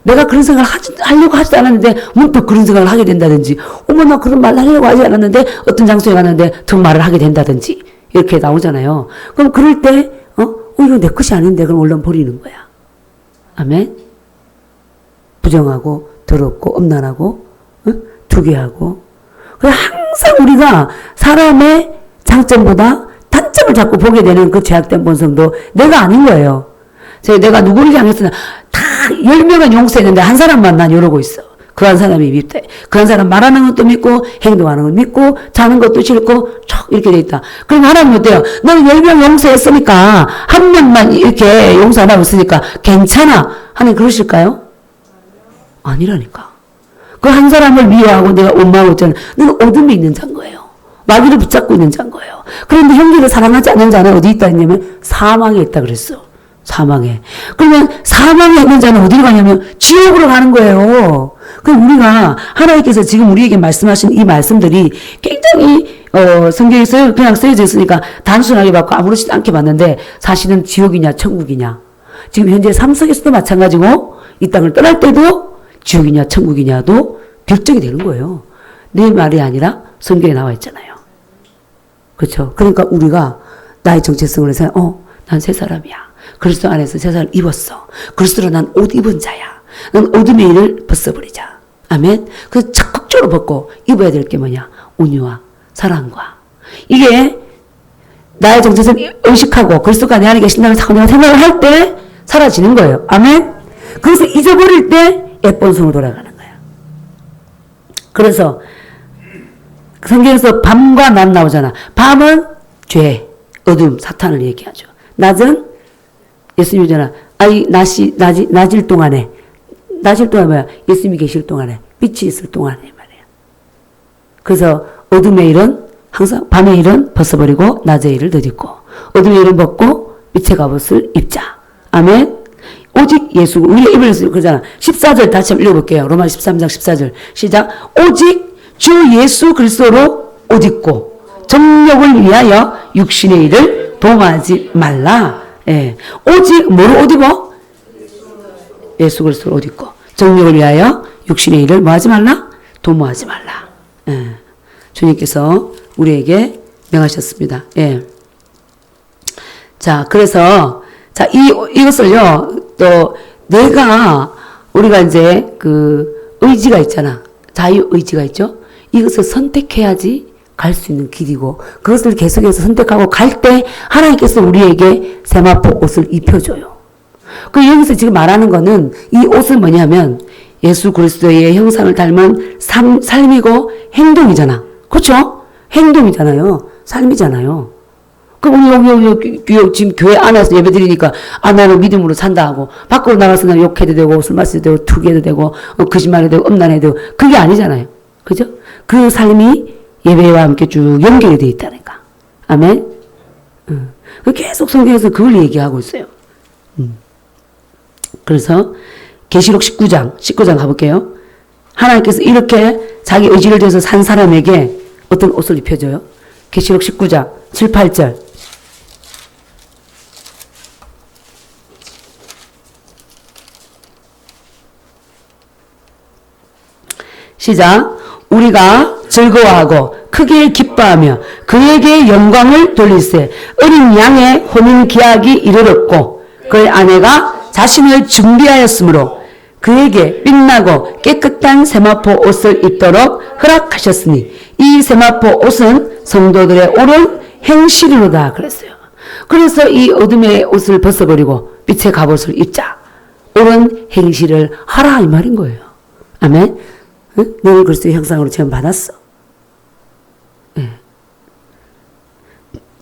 내가 그런 생각을 하려고 하지 않았는데 문득 그런 생각을 하게 된다든지 어머 나 그런 말 하려고 하지 않았는데 어떤 장소에 갔는데 그 말을 하게 된다든지 이렇게 나오잖아요. 그럼 그럴 때 이거 내 것이 아닌데 그럼 얼른 버리는 거야. 아멘. 부정하고 더럽고 음란하고 투기하고 항상 우리가 사람의 장점보다 단점을 자꾸 보게 되는 그 제약된 본성도 내가 아닌 거예요. 내가 누구를 향해서는 다 10명은 용서했는데 한 사람만 난 이러고 있어. 그 한 사람이 밉대. 그 한 사람 말하는 것도 믿고 행동하는 걸 믿고 자는 것도 싫고 촉 이렇게 돼 있다. 그럼 하나님 어때요? 너는 10명 용서했으니까 한 명만 이렇게 용서 안 하고 있으니까 괜찮아. 하나님 그러실까요? 아니라니까. 그 한 사람을 미워하고 내가 원망하고 있잖아. 너는 어둠에 있는 자인 거예요. 마귀를 붙잡고 있는 자인 거예요. 그런데 형제를 사랑하지 않는 자는 어디 있다 했냐면 사망에 있다 그랬어. 사망에. 그러면 사망에 있는 자는 어디로 가냐면 지옥으로 가는 거예요. 그럼 우리가 하나님께서 지금 우리에게 말씀하신 이 말씀들이 굉장히 성경에서 그냥 쓰여져 있으니까 단순하게 받고 아무렇지도 않게 봤는데 사실은 지옥이냐 천국이냐. 지금 현재 삶 속에서도 마찬가지고 이 땅을 떠날 때도 지옥이냐 천국이냐도 결정이 되는 거예요. 내 말이 아니라 성경에 나와 있잖아요. 그렇죠? 그러니까 우리가 나의 정체성을 해서 난 새 사람이야. 그리스도 안에서 새 사람을 입었어. 그리스도로 난 옷 입은 자야. 난 어둠의 일을 벗어버리자. 아멘. 그래서 적극적으로 벗고 입어야 될 게 뭐냐? 온유와 사랑과. 이게 나의 정체성 의식하고 그리스도가 내 안에 계신다는 생각을 할 때 사라지는 거예요. 아멘. 그래서 잊어버릴 때 예쁜 손으로 돌아가는 거야. 그래서 성경에서 밤과 낮 나오잖아. 밤은 죄, 어둠, 사탄을 얘기하죠. 낮은 예수님이잖아. 낮일 동안에 뭐야? 예수님이 계실 동안에, 빛이 있을 동안에 말이야. 그래서 어둠의 일은 항상 밤의 일은 벗어버리고 낮의 일을 덧입고 어둠의 일은 벗고 빛의 갑옷을 입자. 아멘. 오직 예수, 우리가 입을 그러잖아. 14절 다시 한번 읽어볼게요. 로마서 13장 14절. 시작. 오직 주 예수 그리스도로 옷 입고 정욕을 위하여 육신의 일을 도모하지 말라. 예. 오직 뭐로 옷 입어? 예수 그리스도로 옷 입고 정욕을 위하여 육신의 일을 뭐 하지 말라? 도모하지 말라. 예. 주님께서 우리에게 명하셨습니다. 예. 자, 그래서 자, 이것을요. 또 우리가 이제 그 의지가 있잖아. 자유 의지가 있죠. 이것을 선택해야지 갈 수 있는 길이고 그것을 계속해서 선택하고 갈 때 하나님께서 우리에게 세마포 옷을 입혀줘요. 그 여기서 지금 말하는 거는 이 옷은 뭐냐면 예수 그리스도의 형상을 닮은 삶이고 행동이잖아. 그렇죠? 행동이잖아요. 삶이잖아요. 그럼 우리 지금 교회 안에서 예배 드리니까 나는 믿음으로 산다 하고 밖으로 나가서는 욕해도 되고 술 마셔도 되고 투기해도 되고 거짓말해도 되고 음란해도 되고 그게 아니잖아요. 그죠? 그 삶이 예배와 함께 쭉 연결이 되어 있다니까. 아멘. 계속 성경에서 그걸 얘기하고 있어요. 그래서 계시록 19장 가볼게요. 하나님께서 이렇게 자기 의지를 대해서 산 사람에게 어떤 옷을 입혀줘요? 계시록 19장 7, 8절. 시작. 우리가 즐거워하고 크게 기뻐하며 그에게 영광을 돌릴세. 어린 양의 혼인 기약이 이르렀고 그의 아내가 자신을 준비하였으므로 그에게 빛나고 깨끗한 세마포 옷을 입도록 허락하셨으니 이 세마포 옷은 성도들의 옳은 행실이로다 그랬어요. 그래서 이 어둠의 옷을 벗어버리고 빛의 갑옷을 입자. 옳은 행실을 하라 이 말인 거예요. 아멘. 응? 너를 그리스도의 형상으로 지금 받았어. 네.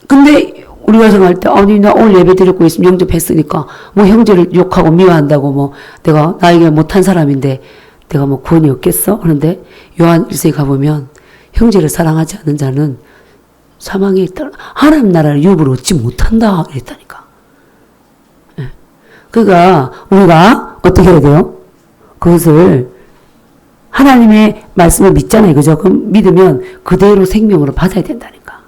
근데 우리가 생각할 때 아니 나 오늘 예배 드리고 있으면 영접했으니까 뭐 형제를 욕하고 미워한다고 뭐 내가 나에게 못한 사람인데 내가 뭐 구원이 없겠어? 하는데 요한 1세에 가보면 형제를 사랑하지 않는 자는 사망에 있다. 하나님 나라를 유업으로 얻지 못한다 이랬다니까. 네. 그러니까 우리가 어떻게 해야 돼요? 그것을 하나님의 말씀을 믿잖아요. 그죠? 그럼 믿으면 그대로 생명으로 받아야 된다니까.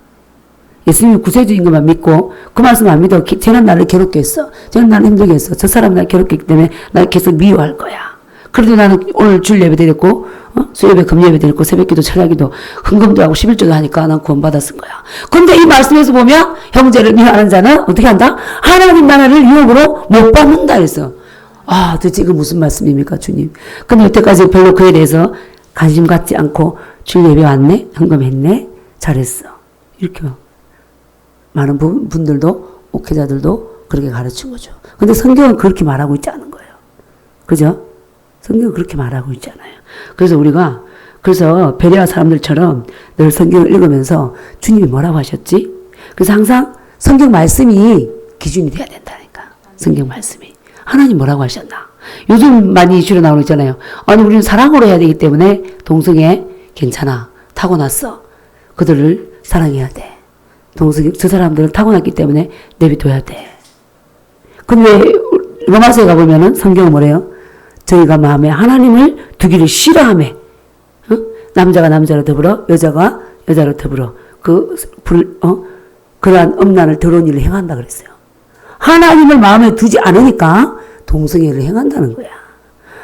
예수님이 구세주인 것만 믿고 그 말씀 안 믿어. 쟤는 나를 괴롭게 했어. 쟤는 나를 힘들게 했어. 저 사람은 나를 괴롭게 했기 때문에 나를 계속 미워할 거야. 그래도 나는 오늘 줄 예배 드렸고 수요예배 금요예배 드렸고 새벽기도 철야기도 헌금도 하고 11조도 하니까 난 구원받았을 거야. 근데 이 말씀에서 보면 형제를 미워하는 자는 어떻게 한다? 하나님 나라를 유업으로 못 받는다 했어. 도대체 이거 무슨 말씀입니까, 주님? 근데 여태까지 별로 그에 대해서 관심 갖지 않고 줄 예배 왔네? 헌금했네? 잘했어. 이렇게 많은 분들도, 목회자들도 그렇게 가르친 거죠. 근데 성경은 그렇게 말하고 있지 않은 거예요. 그죠? 성경은 그렇게 말하고 있잖아요. 그래서 우리가, 베레아 사람들처럼 늘 성경을 읽으면서 주님이 뭐라고 하셨지? 그래서 항상 성경 말씀이 기준이 돼야 된다니까. 성경 말씀이. 하나님 뭐라고 하셨나? 요즘 많이 이슈로 나오고 있잖아요. 아니, 우리는 사랑으로 해야 되기 때문에 동성애 괜찮아. 타고났어. 그들을 사랑해야 돼. 저 사람들은 타고났기 때문에 내비둬야 돼. 근데 로마서에 가보면은 성경은 뭐래요? 저희가 마음에 하나님을 두기를 싫어하며, 남자가 남자로 더불어, 여자가 여자로 더불어, 그러한 음란을 더러운 일을 행한다 그랬어요. 하나님을 마음에 두지 않으니까 동성애를 행한다는 거야.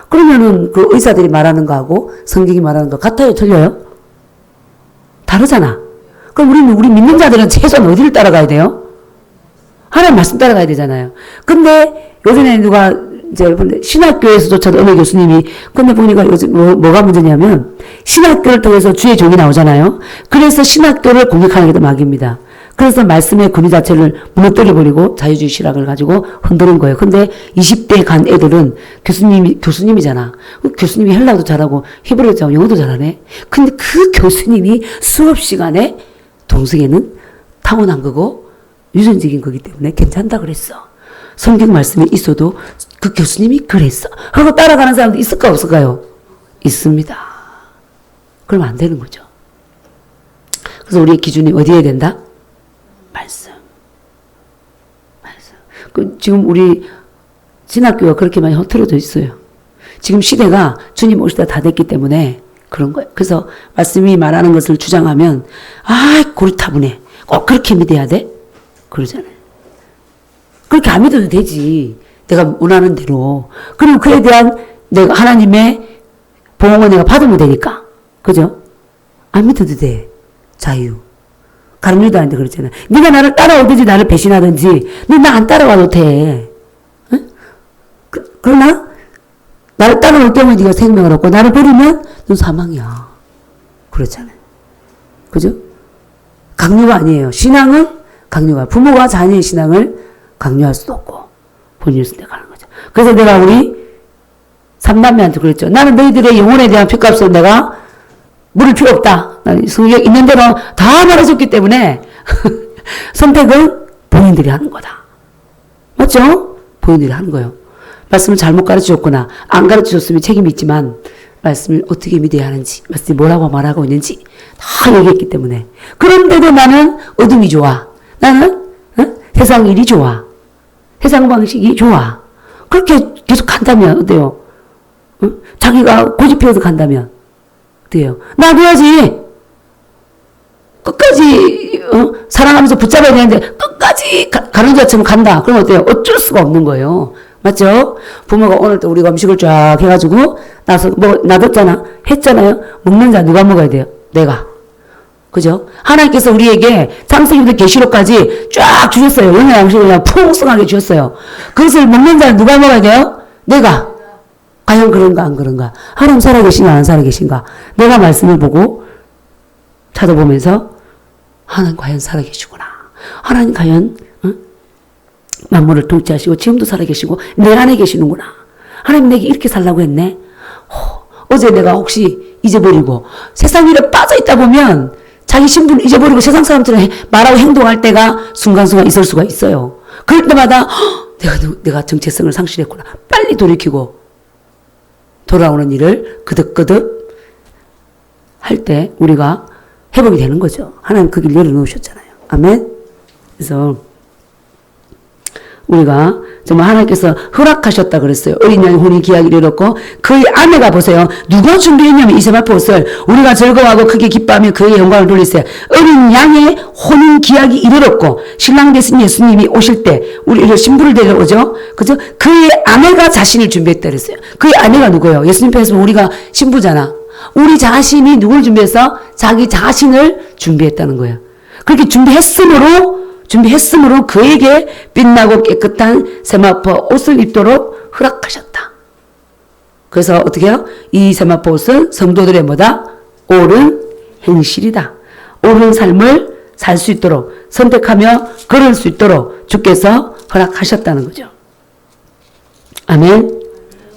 그러면은 그 의사들이 말하는 거하고 성경이 말하는 거 같아요? 틀려요? 다르잖아. 그럼 우리 믿는 자들은 최소한 어디를 따라가야 돼요? 하나님 말씀 따라가야 되잖아요. 근데 요즘에 누가 이제 신학교에서조차도 어느 교수님이 근데 보니까 요즘 뭐가 문제냐면 신학교를 통해서 주의 종이 나오잖아요. 그래서 신학교를 공격하는 게 더 막입니다. 그래서 말씀의 권위 자체를 무너뜨려버리고 자유주의 신학을 가지고 흔드는 거예요. 근데 20대 간 애들은 교수님이잖아. 교수님이 헬라어도 잘하고 히브리어도 잘하고 영어도 잘하네. 근데 그 교수님이 수업 시간에 동성애는 타고난 거고 유전적인 거기 때문에 괜찮다 그랬어. 성경 말씀이 있어도 그 교수님이 그랬어. 하고 따라가는 사람도 있을까 없을까요? 있습니다. 그러면 안 되는 거죠. 그래서 우리의 기준이 어디에 된다? 말씀. 지금 우리 신학교가 그렇게 많이 흐트러져 있어요. 지금 시대가 주님 오실 때 다 됐기 때문에 그런 거예요. 그래서 말씀이 말하는 것을 주장하면 고리타분해. 꼭 그렇게 믿어야 돼? 그러잖아요. 그렇게 안 믿어도 되지. 내가 원하는 대로. 그리고 그에 대한 내가 하나님의 보응을 내가 받으면 되니까. 그죠? 안 믿어도 돼. 자유. 가룟 유다한테 그랬잖아요. 네가 나를 따라오든지 나를 배신하든지 너 나 안 따라와도 돼. 응? 그러나 나를 따라올 경우에 네가 생명을 얻고 나를 버리면 넌 사망이야. 그렇잖아요. 그죠? 강요가 아니에요. 신앙은 강요가. 부모가 자녀의 신앙을 강요할 수도 없고 본인의 선택하는 거죠. 그래서 내가 우리 삼남매한테 그랬죠. 나는 너희들의 영혼에 대한 핏값을 내가 물을 필요 없다. 성경 있는 대로 다 말해줬기 때문에 선택은 본인들이 하는 거다. 맞죠? 본인들이 하는 거예요. 말씀을 잘못 가르쳐줬거나 안 가르쳐줬으면 책임이 있지만 말씀을 어떻게 믿어야 하는지, 말씀이 뭐라고 말하고 있는지 다 얘기했기 때문에. 그런데도 나는 어둠이 좋아. 나는 세상 일이 좋아. 세상 방식이 좋아. 그렇게 계속 간다면 어때요? 자기가 고집해서 간다면 어때요? 놔둬야지. 끝까지 사랑하면서 붙잡아야 되는데 끝까지 가는 자처럼 간다. 그럼 어때요? 어쩔 수가 없는 거예요. 맞죠? 부모가 오늘 또 우리가 음식을 쫙 해가지고 나서 놔뒀잖아. 했잖아요. 먹는 자 누가 먹어야 돼요? 내가. 그죠? 하나님께서 우리에게 창세기부터 계시록까지 쫙 주셨어요. 영양 양식을 그냥 풍성하게 주셨어요. 그것을 먹는 자는 누가 먹어야 돼요? 내가. 과연 그런가 안 그런가? 하나님 살아계신가 안 살아계신가? 내가 말씀을 보고 찾아보면서 하나님 과연 살아계시구나. 하나님 과연 만물을 통치하시고 지금도 살아계시고 내 안에 계시는구나. 하나님 내게 이렇게 살라고 했네. 어제 내가 혹시 잊어버리고 세상 일에 빠져있다 보면 자기 신분을 잊어버리고 세상 사람처럼 말하고 행동할 때가 순간순간 있을 수가 있어요. 그럴 때마다 내가 정체성을 상실했구나. 빨리 돌이키고 돌아오는 일을 그득그득 할 때 우리가 회복이 되는 거죠. 하나님 그 길 열어놓으셨잖아요. 아멘. 그래서 우리가 정말 하나님께서 허락하셨다 그랬어요. 어린 양의 혼인 기약이 이르렀고 그의 아내가 보세요. 누가 준비했냐면 이 세마포 옷을 우리가 즐거워하고 크게 기뻐하며 그의 영광을 돌리세요. 어린 양의 혼인 기약이 이르렀고 신랑 되신 예수님이 오실 때 우리를 신부를 데려오죠. 그죠? 그의 아내가 자신을 준비했다 그랬어요. 그의 아내가 누구예요? 예수님 편에서 우리가 신부잖아. 우리 자신이 누굴 준비해서? 자기 자신을 준비했다는 거예요. 그렇게 준비했으므로 그에게 빛나고 깨끗한 세마포 옷을 입도록 허락하셨다. 그래서 어떻게 해요? 이 세마포 옷은 성도들의 뭐다? 옳은 행실이다. 옳은 삶을 살 수 있도록 선택하며 걸을 수 있도록 주께서 허락하셨다는 거죠. 아멘.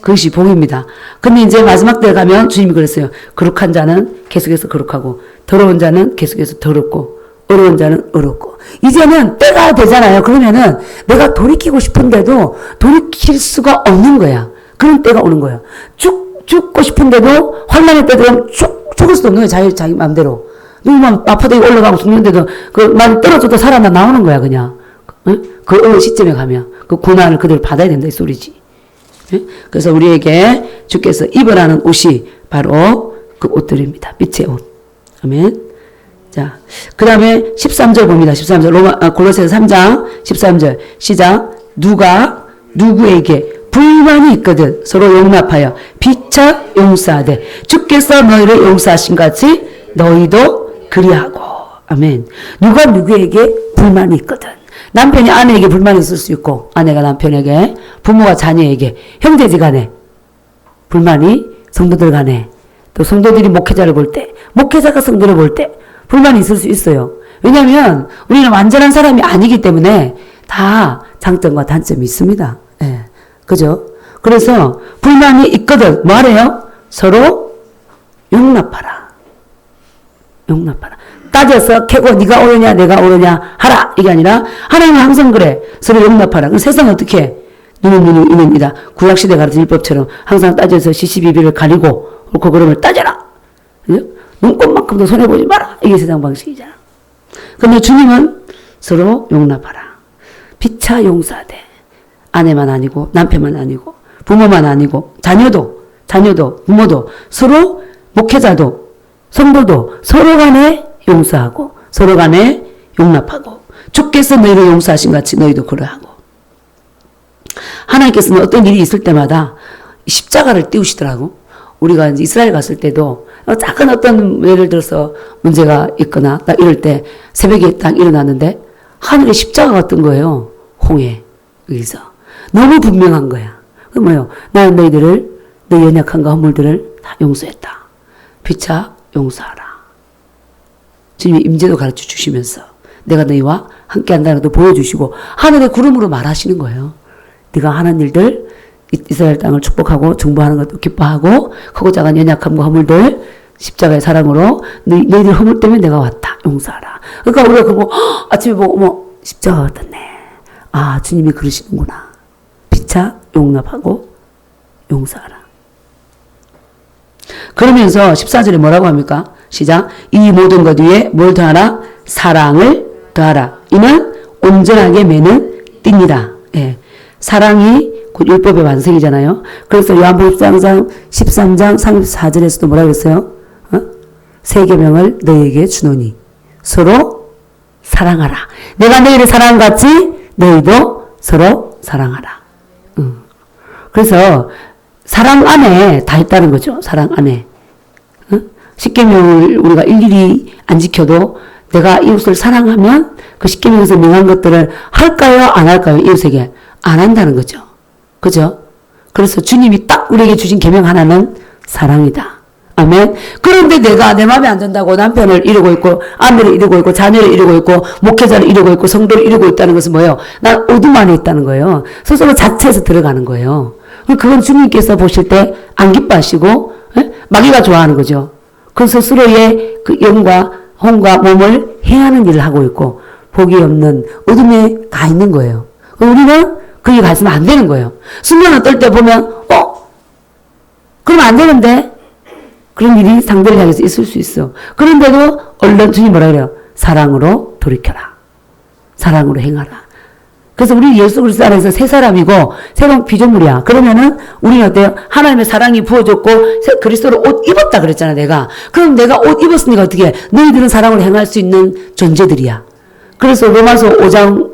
그것이 복입니다. 근데 이제 마지막 때에 가면 주님이 그랬어요. 거룩한 자는 계속해서 거룩하고 더러운 자는 계속해서 더럽고 어려운 자는 어렵고. 이제는 때가 되잖아요. 그러면은 내가 돌이키고 싶은데도 돌이킬 수가 없는 거야. 그런 때가 오는 거예요. 죽고 싶은데도 환난의 때 되면 죽을 수도 없는 거예요. 자기 마음대로. 누구만 마포대에 올라가고 죽는데도 만 떨어져도 살아나 나오는 거야 그냥. 응? 그 어느 시점에 가면 그 고난을 그대로 받아야 된다 이 소리지. 응? 그래서 우리에게 주께서 입으라는 옷이 바로 그 옷들입니다. 빛의 옷. 아멘. 자, 그 다음에 13절 봅니다. 13절. 골로새서 3장 13절. 시작. 누가 누구에게 불만이 있거든 서로 용납하여 피차 용서하되 주께서 너희를 용서하신 같이 너희도 그리하고. 아멘. 누가 누구에게 불만이 있거든. 남편이 아내에게 불만이 있을 수 있고 아내가 남편에게, 부모가 자녀에게, 형제지 간에 불만이, 성도들 간에, 또 성도들이 목회자를 볼 때, 목회자가 성도를 볼 때 불만이 있을 수 있어요. 왜냐하면 우리는 완전한 사람이 아니기 때문에 다 장점과 단점이 있습니다. 예. 그죠? 그래서 불만이 있거든 뭐하래요? 서로 용납하라. 용납하라. 따져서 캐고 네가 옳으냐 내가 옳으냐 하라. 이게 아니라 하나님은 항상 그래. 서로 용납하라. 그럼 세상은 어떻게 해? 눈은 이는이다. 구약시대 가르친 율법처럼 항상 따져서 시시비비를 가리고 옳고 그름을 따져라. 그죠? 눈꽃만큼도 손해보지 마라. 이게 세상 방식이잖아. 근데 주님은 서로 용납하라. 피차 용서하되. 아내만 아니고 남편만 아니고 부모만 아니고 자녀도 부모도 서로 목회자도 성도도 서로 간에 용서하고 서로 간에 용납하고 주께서 너희를 용서하신 같이 너희도 그러하고. 하나님께서는 어떤 일이 있을 때마다 십자가를 띄우시더라고. 우리가 이제 이스라엘 갔을 때도 작은 어떤 예를 들어서 문제가 있거나 딱 이럴 때 새벽에 딱 일어났는데 하늘에 십자가가 뜬 거예요. 홍해 여기서 너무 분명한 거야. 그 뭐예요? 나는 너희들을 너 연약함과 허물들을 다 용서했다. 피차 용서하라. 주님이 임재도 가르쳐 주시면서 내가 너희와 함께 한다는 것도 보여주시고 하늘의 구름으로 말하시는 거예요. 네가 하는 일들 이스라엘 땅을 축복하고 정복하는 것도 기뻐하고 크고 작은 연약함과 허물들 십자가의 사랑으로 너희들 허물 때문에 내가 왔다. 용서하라. 그러니까 우리가 그거 아침에 보고 어머 십자가가 떴네. 아 주님이 그러시는구나. 피차 용납하고 용서하라. 그러면서 14절에 뭐라고 합니까? 시작. 이 모든 것 위에 뭘 더하라? 사랑을 더하라. 이는 온전하게 매는 띠니라. 예. 사랑이 곧 율법의 완성이잖아요. 그래서 요한복음 13장 34절에서도 뭐라고 했어요? 새 계명을 너희에게 주노니 서로 사랑하라. 내가 너희를 사랑한 같이 너희도 서로 사랑하라. 그래서 사랑 안에 다 있다는 거죠. 사랑 안에. 십계명을 우리가 일일이 안 지켜도 내가 이웃을 사랑하면 그 십계명에서 명한 것들을 할까요? 안 할까요? 이웃에게. 안 한다는 거죠. 그죠? 그래서 주님이 딱 우리에게 주신 계명 하나는 사랑이다. 아멘. 그런데 내가 내 마음에 안 든다고 남편을 이루고 있고 아내를 이루고 있고 자녀를 이루고 있고 목회자를 이루고 있고 성도를 이루고 있다는 것은 뭐예요? 난 어둠 안에 있다는 거예요. 스스로 자체에서 들어가는 거예요. 그건 주님께서 보실 때 안 기뻐하시고 마귀가 좋아하는 거죠. 그 스스로의 그 영과 혼과 몸을 해하는 일을 하고 있고 복이 없는 어둠에 가 있는 거예요. 우리는 거기 갔으면 안 되는 거예요. 순간 어떨 때 보면 그러면 안 되는데 그런 일이 상대를 향해서 있을 수 있어. 그런데도 얼른 주님 뭐라 그래요? 사랑으로 돌이켜라. 사랑으로 행하라. 그래서 우리 예수 그리스도 안에서 새 사람이고 새로운 피조물이야. 그러면은 우리는 어때요? 하나님의 사랑이 부어졌고 그리스도로 옷 입었다 그랬잖아 내가. 그럼 내가 옷 입었으니까 어떻게 해? 너희들은 사랑으로 행할 수 있는 존재들이야. 그래서 로마서 5장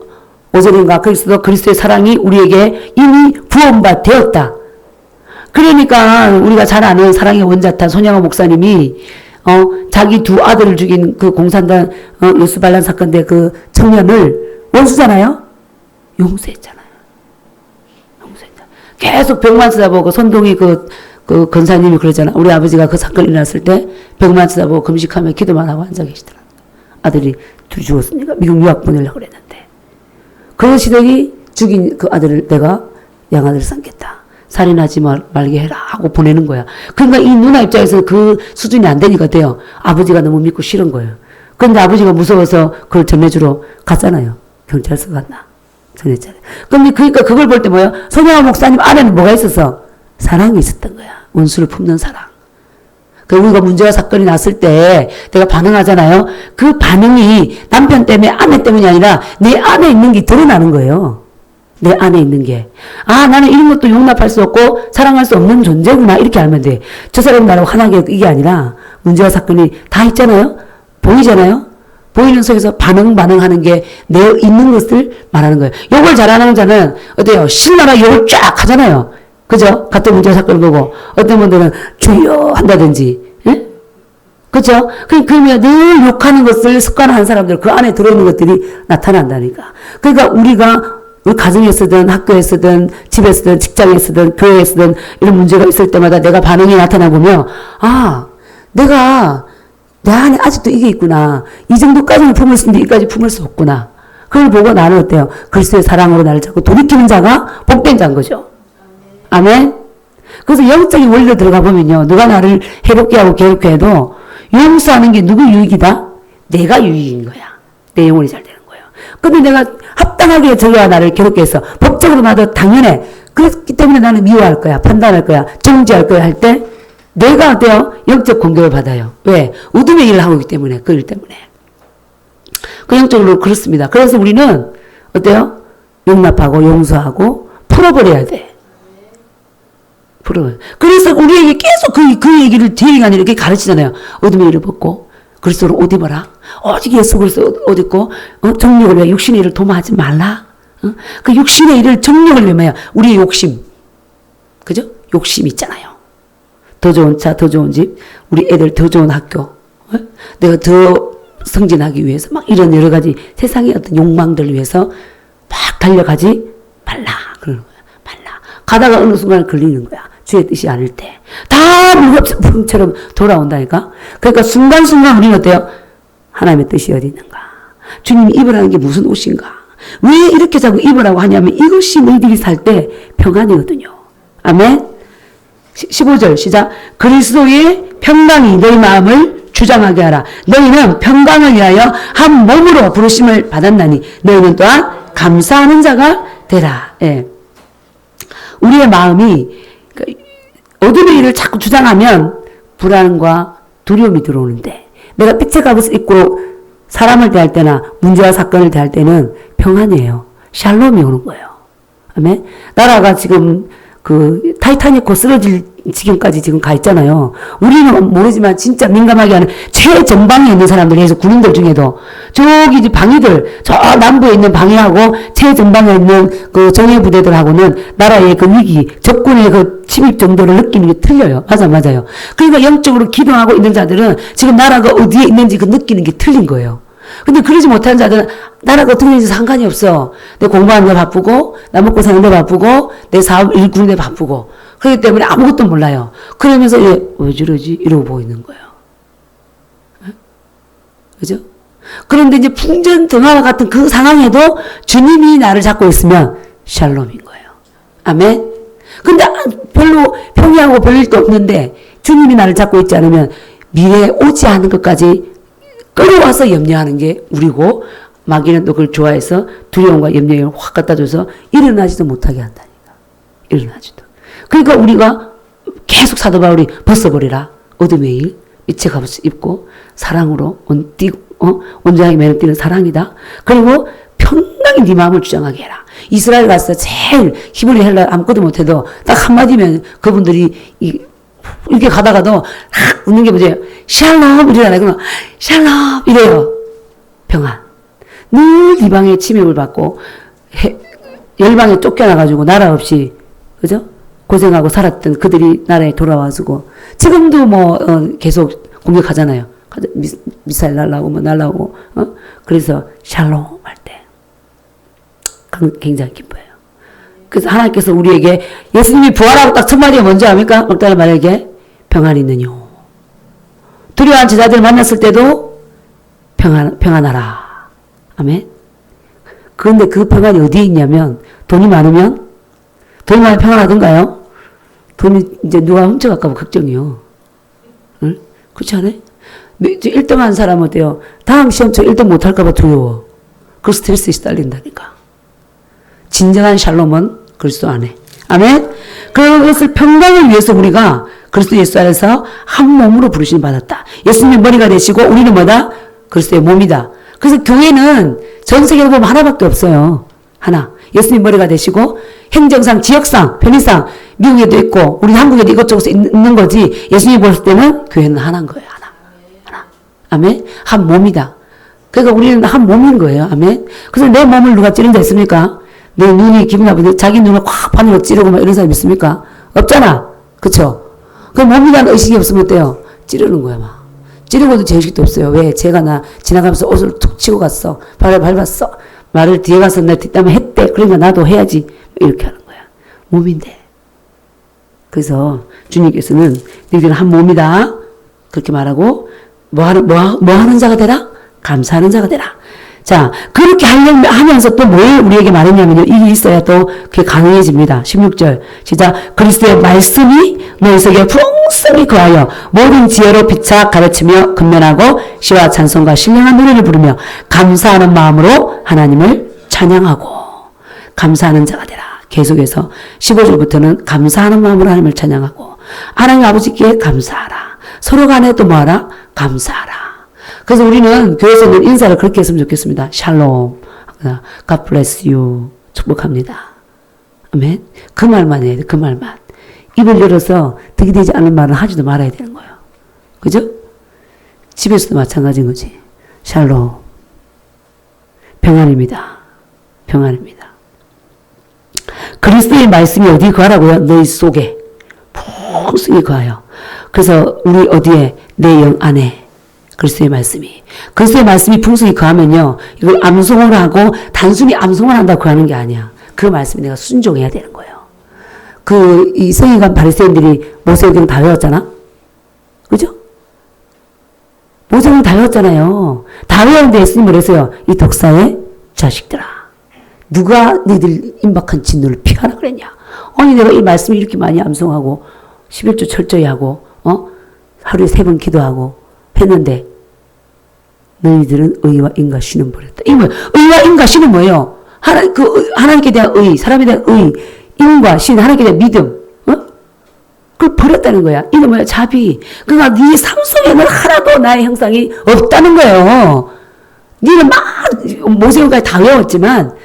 5절인가 그리스도의 사랑이 우리에게 이미 부은 바 되었다. 그러니까 우리가 잘 아는 사랑의 원자탄 손양호 목사님이 자기 두 아들을 죽인 그 공산당 요수반란 사건 때 그 청년을 원수잖아요. 용서했잖아요. 용서했잖아요. 계속 병만 쳐다보고 손동희 그 권사님이 그러잖아. 우리 아버지가 그 사건이 일어났을 때 병만 쳐다보고 금식하며 기도만 하고 앉아 계시더라. 아들이 둘이 죽었으니까 미국 유학 보내려고 그랬는데 그 시댁이 죽인 그 아들을 내가 양아들 삼겠다. 살인하지 말게 해라 하고 보내는 거야. 그러니까 이 누나 입장에서 그 수준이 안 되니까 돼요. 아버지가 너무 믿고 싫은 거예요. 그런데 아버지가 무서워서 그걸 전해주러 갔잖아요. 경찰서 갔나. 전했잖아요. 그러니까 그걸 볼 때 뭐예요? 손양호 목사님 안에는 뭐가 있었어? 사랑이 있었던 거야. 원수를 품는 사랑. 우리가 문제와 사건이 났을 때 내가 반응하잖아요. 그 반응이 남편 때문에 아내 때문이 아니라 내 안에 있는 게 드러나는 거예요. 내 안에 있는 게. 나는 이런 것도 용납할 수 없고 사랑할 수 없는 존재구나. 이렇게 알면 돼. 저 사람이 나를 화나게 이게 아니라 문제와 사건이 다 있잖아요. 보이잖아요. 보이는 속에서 반응하는 게 내 있는 것을 말하는 거예요. 욕을 잘하는 자는 어때요? 신나라 욕을 쫙 하잖아요. 그죠? 같은 문제와 사건을 보고 어떤 분들은 주여 한다든지. 예? 그죠? 그러면 늘 욕하는 것을 습관한 사람들 그 안에 들어있는 것들이 나타난다니까. 그러니까 우리 가정에서든 학교에서든 집에서든 직장에서든 교회에서든 이런 문제가 있을 때마다 내가 반응이 나타나 보면 내가 내 안에 아직도 이게 있구나. 이 정도까지는 품을 수 있는데 이까지 품을 수 없구나. 그걸 보고 나는 어때요? 그리스도의 사랑으로 나를 잡고 돌이키는 자가 복된 자인 거죠. 아멘. 그래서 영적인 원리로 들어가 보면요. 누가 나를 해롭게 하고 괴롭게 해도 용서하는 게 누구 유익이다? 내가 유익인 거야. 내 영혼이 잘 되는 거예요. 근데 내가 합당하게 저가 나를 괴롭게 해서 법적으로 나도 당연해. 그렇기 때문에 나는 미워할 거야. 판단할 거야. 정죄할 거야 할 때 내가 어때요? 영적 공격을 받아요. 왜? 어둠의 일을 하고 있기 때문에. 그 일 때문에. 그 영적으로 그렇습니다. 그래서 우리는 어때요? 용납하고 용서하고 풀어버려야 돼. 부러워요. 그래서 우리에게 계속 그 얘기를 뒤에가 이렇게 가르치잖아요. 어둠의 일을 벗고 그리스도로 옷 입어라. 오직 예수 그리스도 옷 입고 정욕을 위해 육신의 일을 도모하지 말라. 그 육신의 일을 정욕을 위하여 우리의 욕심, 그죠? 욕심 있잖아요. 더 좋은 차, 더 좋은 집, 우리 애들 더 좋은 학교, 내가 더 승진하기 위해서 막 이런 여러 가지 세상의 어떤 욕망들을 위해서 막 달려가지 말라. 그러는 거야. 말라. 가다가 어느 순간 걸리는 거야. 주의 뜻이 아닐 때. 다 물처럼 돌아온다니까. 그러니까 순간순간 우리는 어때요? 하나님의 뜻이 어디 있는가? 주님이 입으라는 게 무슨 옷인가? 왜 이렇게 자꾸 입으라고 하냐면 이것이 너희들이 살 때 평안이거든요. 아멘. 15절 시작. 그리스도의 평강이 너희 마음을 주장하게 하라. 너희는 평강을 위하여 한 몸으로 부르심을 받았나니 너희는 또한 감사하는 자가 되라. 예. 우리의 마음이 어둠의 일을 자꾸 주장하면 불안과 두려움이 들어오는데 내가 빛의 갑옷을 입고 사람을 대할 때나 문제와 사건을 대할 때는 평안이에요. 샬롬이 오는 거예요. 아멘. 나라가 지금 그 타이타닉호 쓰러질 지경까지 지금 가 있잖아요. 우리는 모르지만 진짜 민감하게 하는 최전방에 있는 사람들이 해서 군인들 중에도 저기 이제 방위들 저 남부에 있는 방위하고 최전방에 있는 그 정예 부대들하고는 나라의 그 위기 적군의 그 침입 정도를 느끼는 게 틀려요. 맞아요. 그러니까 영적으로 기도하고 있는 자들은 지금 나라가 어디에 있는지 그 느끼는 게 틀린 거예요. 근데 그러지 못하는 자들은 나라가 어떻게 되는지 상관이 없어. 내 공부하는 데 바쁘고 나 먹고 사는 데 바쁘고 내 사업 일 꾸는 데 바쁘고 그렇기 때문에 아무것도 몰라요. 그러면서 왜 저러지? 이러고 보이는 거예요. 그죠? 그런데 이제 풍전등화와 같은 그 상황에도 주님이 나를 잡고 있으면 샬롬인 거예요. 아멘? 근데 별로 평이하고 별일도 없는데 주님이 나를 잡고 있지 않으면 미래에 오지 않은 것까지 끌어와서 염려하는 게 우리고 마귀는 또 그걸 좋아해서 두려움과 염려를 확 갖다 줘서 일어나지도 못하게 한다니까. 일어나지도. 그러니까 우리가 계속 사도 바울이 벗어버리라. 어둠의 일, 빛의 갑옷을 입고 사랑으로 온전하게 매는 뛰는 사랑이다. 그리고 평강히 네 마음을 주장하게 해라. 이스라엘 가서 제일 히브리 헬라 아무것도 못해도 딱 한마디면 그분들이 이렇게 가다가도 막 웃는 게 뭐죠? 샬롬 이러잖아요. 그러면 샬롬 이래요. 평안. 늘 이방의 침입을 받고 열방에 쫓겨나가지고 나라 없이 그죠? 고생하고 살았던 그들이 나라에 돌아와주고 지금도 뭐 계속 공격하잖아요. 미사일 날라오고 그래서 샬롬 할 때 굉장히 기뻐요. 그래서 하나님께서 우리에게 예수님이 부활하고 딱 첫 마디가 뭔지 압니까? 막다른 말에게 평안이 있느뇨. 두려워한 제자들을 만났을 때도 평안하라. 아멘. 그런데 그 평안이 어디에 있냐면 돈이 많으면 평안하던가요? 돈이 이제 누가 훔쳐갈까 봐 걱정이요. 응? 그렇지 않아요? 1등 한 사람 어때요? 다음 시험처 1등 못할까 봐 두려워. 그 스트레스에 시달린다니까. 진정한 샬롬은 그리스도 안에. 아멘. 그것을 평강을 위해서 우리가 그리스도 예수 안에서 한 몸으로 부르심 받았다. 예수님의 머리가 되시고 우리는 뭐다? 그리스도의 몸이다. 그래서 교회는 전 세계로 보면 하나밖에 없어요. 하나. 예수님 머리가 되시고 행정상, 지역상, 편의상 미국에도 있고 우리 한국에도 이것저것 있는 거지. 예수님이 볼 때는 교회는 하나인 거예요. 하나. 아멘. 한 몸이다. 그러니까 우리는 한 몸인 거예요. 아멘. 그래서 내 몸을 누가 찌른 자 있습니까? 내 눈이 기분 나쁜데 자기 눈을 콱 바늘로 찌르고 막 이런 사람 있습니까? 없잖아. 그쵸? 그 몸이라는 의식이 없으면 어때요? 찌르는 거야, 막. 찌르고도 죄의식도 없어요. 왜? 제가 지나가면서 옷을 툭 치고 갔어. 발을 밟았어. 말을 뒤에 가서 내 뒷담화 했대. 그러니까 나도 해야지. 이렇게 하는 거야. 몸인데. 그래서 주님께서는 너희들은 한 몸이다. 그렇게 말하고 뭐 하는 자가 되라? 감사하는 자가 되라. 자, 그렇게 하면서 또 뭘 우리에게 말했냐면요. 이게 있어야 또 그게 가능해집니다. 16절. 시작. 그리스도의 말씀이 너희 속에 풍성히 거하여 모든 지혜로 피차 가르치며 근면하고 시와 찬송과 신령한 노래를 부르며 감사하는 마음으로 하나님을 찬양하고 감사하는 자가 되라. 계속해서 15절부터는 감사하는 마음으로 하나님을 찬양하고 하나님 아버지께 감사하라. 서로 간에 또 뭐하라? 감사하라. 그래서 우리는 교회에서 늘 인사를 그렇게 했으면 좋겠습니다. 샬롬, God bless you, 축복합니다. 아멘. 그 말만 해야 돼. 그 말만. 입을 열어서 득이 되지 않는 말을 하지도 말아야 되는 거예요. 그죠? 집에서도 마찬가지인 거지. 샬롬. 평안입니다. 평안입니다. 그리스도의 말씀이 어디 거하라고요? 너희 속에. 풍성히 거하여. 그래서 우리 어디에? 내 영 안에. 그리스도의 말씀이. 그리스도의 말씀이 풍성히 거하면요. 이걸 암송을 하고 단순히 암송을 한다고 하는 게 아니야. 그 말씀에 내가 순종해야 되는 거예요. 이 서기관 바리새인들이 모세오경 다 외웠잖아? 그죠? 모세오경 다 외웠잖아요. 다 외웠는데 예수님이 그랬어요. 이 독사의 자식들아. 누가 너희들 임박한 진노를 피하라 그랬냐? 아니 내가 이 말씀을 이렇게 많이 암송하고 11조 철저히 하고 하루에 3번 기도하고 했는데 너희들은 의와 인과 신은 버렸다. 이 뭐예요? 의와 인과 신은 뭐예요? 하나님께 대한 의, 사람에 대한 의, 인과 신, 하나님께 대한 믿음, 그걸 버렸다는 거야. 이게 뭐야? 자비. 그러니까 네 삶 속에는 하나도 나의 형상이 없다는 거예요. 네는 막 모세오경까지 다 외웠지만,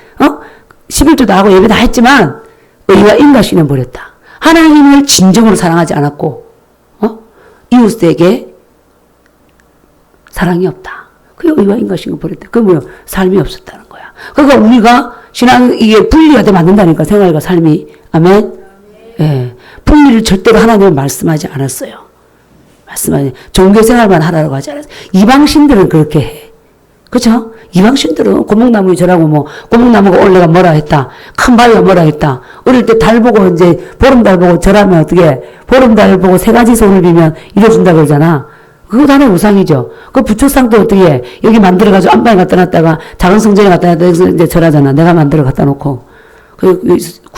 11조도 하고 예배 다 했지만 의와 인과 신은 버렸다. 하나님을 진정으로 사랑하지 않았고, 이웃에게 사랑이 없다. 그게 의와 인과 신은 버렸다. 그게 뭐야? 삶이 없었다는 거야. 그러니까 우리가 이게 분리가 되면 안 된다니까, 생활과 삶이. 아멘? 예. 분리를 절대로 하나님은 말씀하지 않았어요. 종교 생활만 하라고 하지 않았어요. 이방신들은 그렇게 해. 그쵸? 이방신들은 고목나무 절하고 고목나무가 올라가 뭐라 했다. 큰 바위가 뭐라 했다. 어릴 때 달 보고 보름달 보고 절하면 어떻게, 보름달 보고 3가지 손을 비면 이뤄준다 그러잖아. 그거 하나의 우상이죠. 그 부처상도 어떻게 해? 여기 만들어가지고 안방에 갖다 놨다가 작은 성전에 갖다 놨다가 여기서 이제 절하잖아. 내가 만들어 갖다 놓고.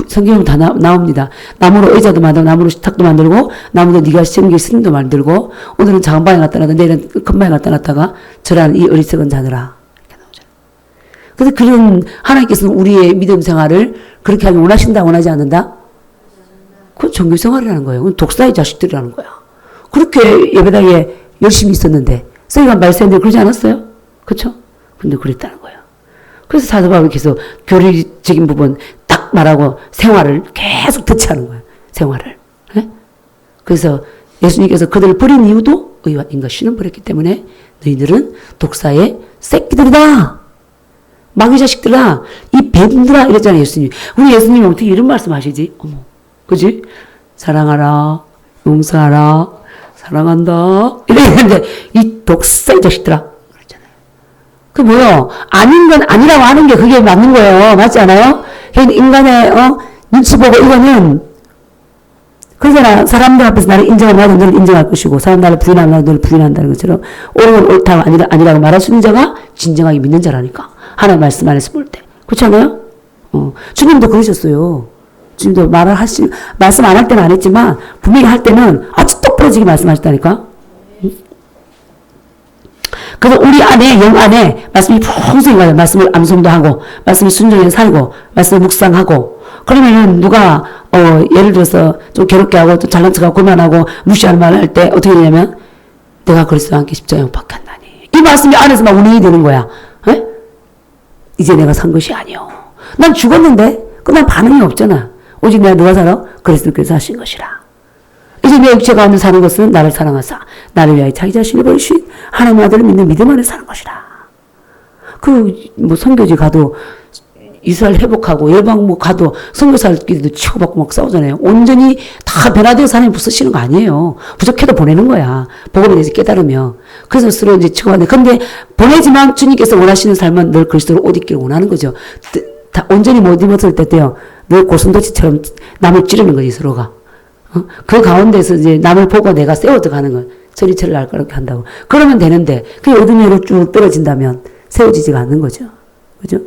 성경은 다 나옵니다. 나무로 의자도 만들고, 나무로 식탁도 만들고, 나무로 네가 생길 스님도 만들고, 오늘은 작은 방에 갖다 놨다, 내일은 큰 방에 갖다 놨다가 절하는 이 어리석은 자들아. 이렇게 나오잖아. 그래서 그런, 하나님께서는 우리의 믿음 생활을 그렇게 하면 원하신다, 원하지 않는다? 그건 종교 생활이라는 거예요. 그건 독사의 자식들이라는 거야. 그렇게 예배당에 열심히 있었는데, 서기관 바리새인들 그러지 않았어요? 그쵸? 근데 그랬다는 거예요. 그래서 사도 바울이 계속 교리적인 부분 딱 말하고 생활을 계속 터치하는 거예요. 생활을. 네? 그래서 예수님께서 그들을 버린 이유도 의와 인과 신은 버렸기 때문에 너희들은 독사의 새끼들이다. 마귀 자식들아. 이 뱀들아. 이랬잖아요. 예수님. 우리 예수님이 어떻게 이런 말씀 하시지? 어머. 그지? 사랑하라. 용서하라. 사랑한다. 이랬는데 이 독사의 자식들아. 그 뭐요? 아닌 건 아니라고 하는 게 그게 맞는 거예요. 맞지 않아요? 인간의 눈치 보고 이거는 그러잖아. 사람들 앞에서 나를 인정하면 나도 너를 인정할 것이고 사람 나를 부인하면 나도 너를 부인한다는 것처럼 옳은 건 옳다고 아니라고 말할 수 있는 자가 진정하게 믿는 자라니까. 하나님 말씀 안에서 볼 때. 그렇지 않아요? 주님도 그러셨어요. 주님도 말씀 안 할 때는 안 했지만 분명히 할 때는 아주 똑부러지게 말씀하셨다니까. 그래서 우리 안에, 영 안에 말씀이 풍성히 가요. 말씀을 암송도 하고, 말씀을 순종해서 살고, 말씀을 묵상하고. 그러면은 누가, 예를 들어서 좀 괴롭게 하고, 또 잘난 척하고, 고만하고, 무시하는 말을 할 때 어떻게 되냐면, 내가 그리스도와 함께 십자가에 박혔나니. 이 말씀이 안에서 막 운행이 되는 거야. 에? 이제 내가 산 것이 아니오. 난 죽었는데, 난 반응이 없잖아. 오직 내가 누가 살아? 그리스도께서 하신 것이라. 이제 내 육체 가운데 사는 것은 나를 사랑하사 나를 위하여 자기 자신을 버리신 하나님의 아들을 믿는 믿음 안에 사는 것이라. 선교지 가도 이스라엘 회복하고 열방 가도 선교사들끼리도 치고받고 막 싸우잖아요. 온전히 다 변화되어서 하나님 쓰시는 거 아니에요. 부족해도 보내는 거야. 복음에 대해서 깨달으면. 그래서 서로 이제 치고받는. 근데 보내지만 주님께서 원하시는 삶은 늘 그리스도로 옷 입기를 원하는 거죠. 다 온전히 못 입었을 때도요. 늘 고슴도치처럼 남을 찌르는 거지 서로가. 그 가운데서 이제 남을 보고 내가 세워져 가는 거예요. 저리처리 날카롭게 한다고. 그러면 되는데, 그게 어둠으로 쭉 떨어진다면 세워지지가 않는 거죠. 그죠?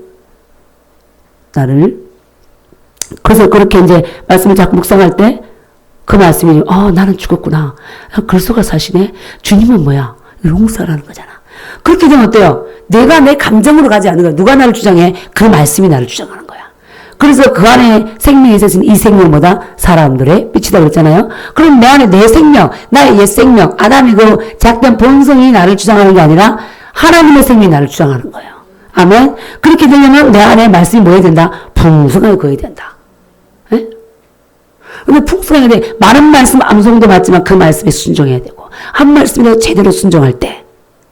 그래서 그렇게 이제 말씀을 자꾸 묵상할 때, 그 말씀이, 나는 죽었구나. 그리스도가 사시네? 주님은 뭐야? 용서라는 거잖아. 그렇게 되면 어때요? 내가 내 감정으로 가지 않는 거야. 누가 나를 주장해? 그 말씀이 나를 주장하는 거야. 그래서 그 안에 생명이 있으신 이 생명보다 사람들의 빛이다 그랬잖아요. 그럼 내 안에 내 생명, 나의 옛 생명, 아담이 그 작된 본성이 나를 주장하는 게 아니라 하나님의 생명이 나를 주장하는 거예요. 아멘. 그렇게 되려면 내 안에 말씀이 뭐 해야 된다? 풍성하게 거해야 된다. 에? 근데 풍성하게 많은 말씀 암송도 맞지만 그 말씀에 순종해야 되고, 한 말씀이라도 제대로 순종할 때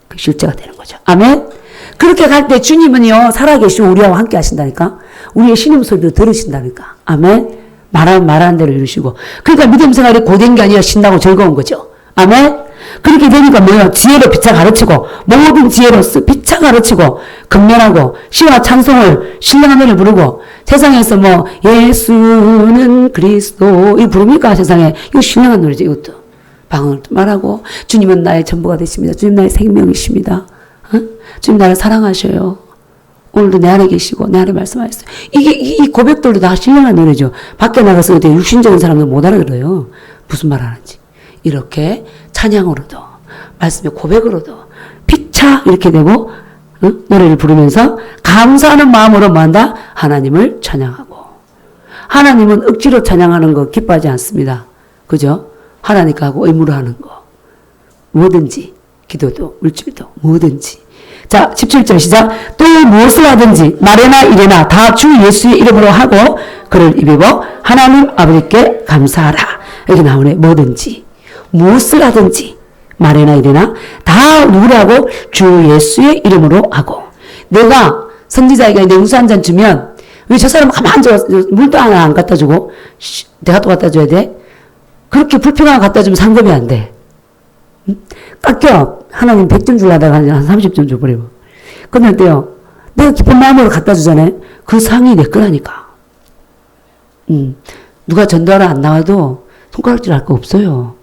그 실제가 되는 거죠. 아멘. 그렇게 갈 때 주님은요, 살아계시고 우리와 함께 하신다니까. 우리의 신음소리도 들으신다니까. 아멘. 말하는 대로 이루시고. 그러니까 믿음 생활이 고된 게 아니라 신나고 즐거운 거죠. 아멘. 그렇게 되니까 뭐예요? 지혜로 피차 가르치고, 모든 지혜로 피차 가르치고, 근면하고, 시와 찬송을, 신령한 노래 부르고, 세상에서 뭐, 예수는 그리스도, 이 부릅니까? 세상에. 이거 신령한 노래죠, 이것도. 방언을 말하고, 주님은 나의 전부가 되십니다. 주님 나의 생명이십니다. 어? 주님 나를 사랑하셔요. 오늘도 내 안에 계시고, 내 안에 말씀하셨어요. 이 고백들도 다 신령한 노래죠. 밖에 나가서 되게 육신적인 사람들 못 알아들어요. 무슨 말 하는지. 이렇게 찬양으로도, 말씀의 고백으로도, 피차 이렇게 되고, 노래를 부르면서 감사하는 마음으로 뭐한다? 하나님을 찬양하고. 하나님은 억지로 찬양하는 거 기뻐하지 않습니다. 그죠? 하나님과 하고 의무로 하는 거. 뭐든지, 기도도, 물질도, 뭐든지. 자, 17절 시작. 또 무엇을 하든지, 말이나 이래나 다 주 예수의 이름으로 하고, 그를 입히고 하나님 아버지께 감사하라. 여기 나오네. 뭐든지. 무엇을 하든지, 말이나 이래나 다 누구라고? 주 예수의 이름으로 하고. 내가 선지자에게 내 우수 한 잔 주면, 왜 저 사람 가만히 앉아, 물도 하나 안 갖다 주고, 내가 또 갖다 줘야 돼? 그렇게 불평하고 갖다 주면 상급이 안 돼. 응? 깎여. 하나님 100점 주려다가 한 30점 줘버리고. 그럴 때요, 내가 기쁜 마음으로 갖다 주잖아요. 그 상이 내 거라니까. 누가 전도하러 안 나와도 손가락질 할 거 없어요.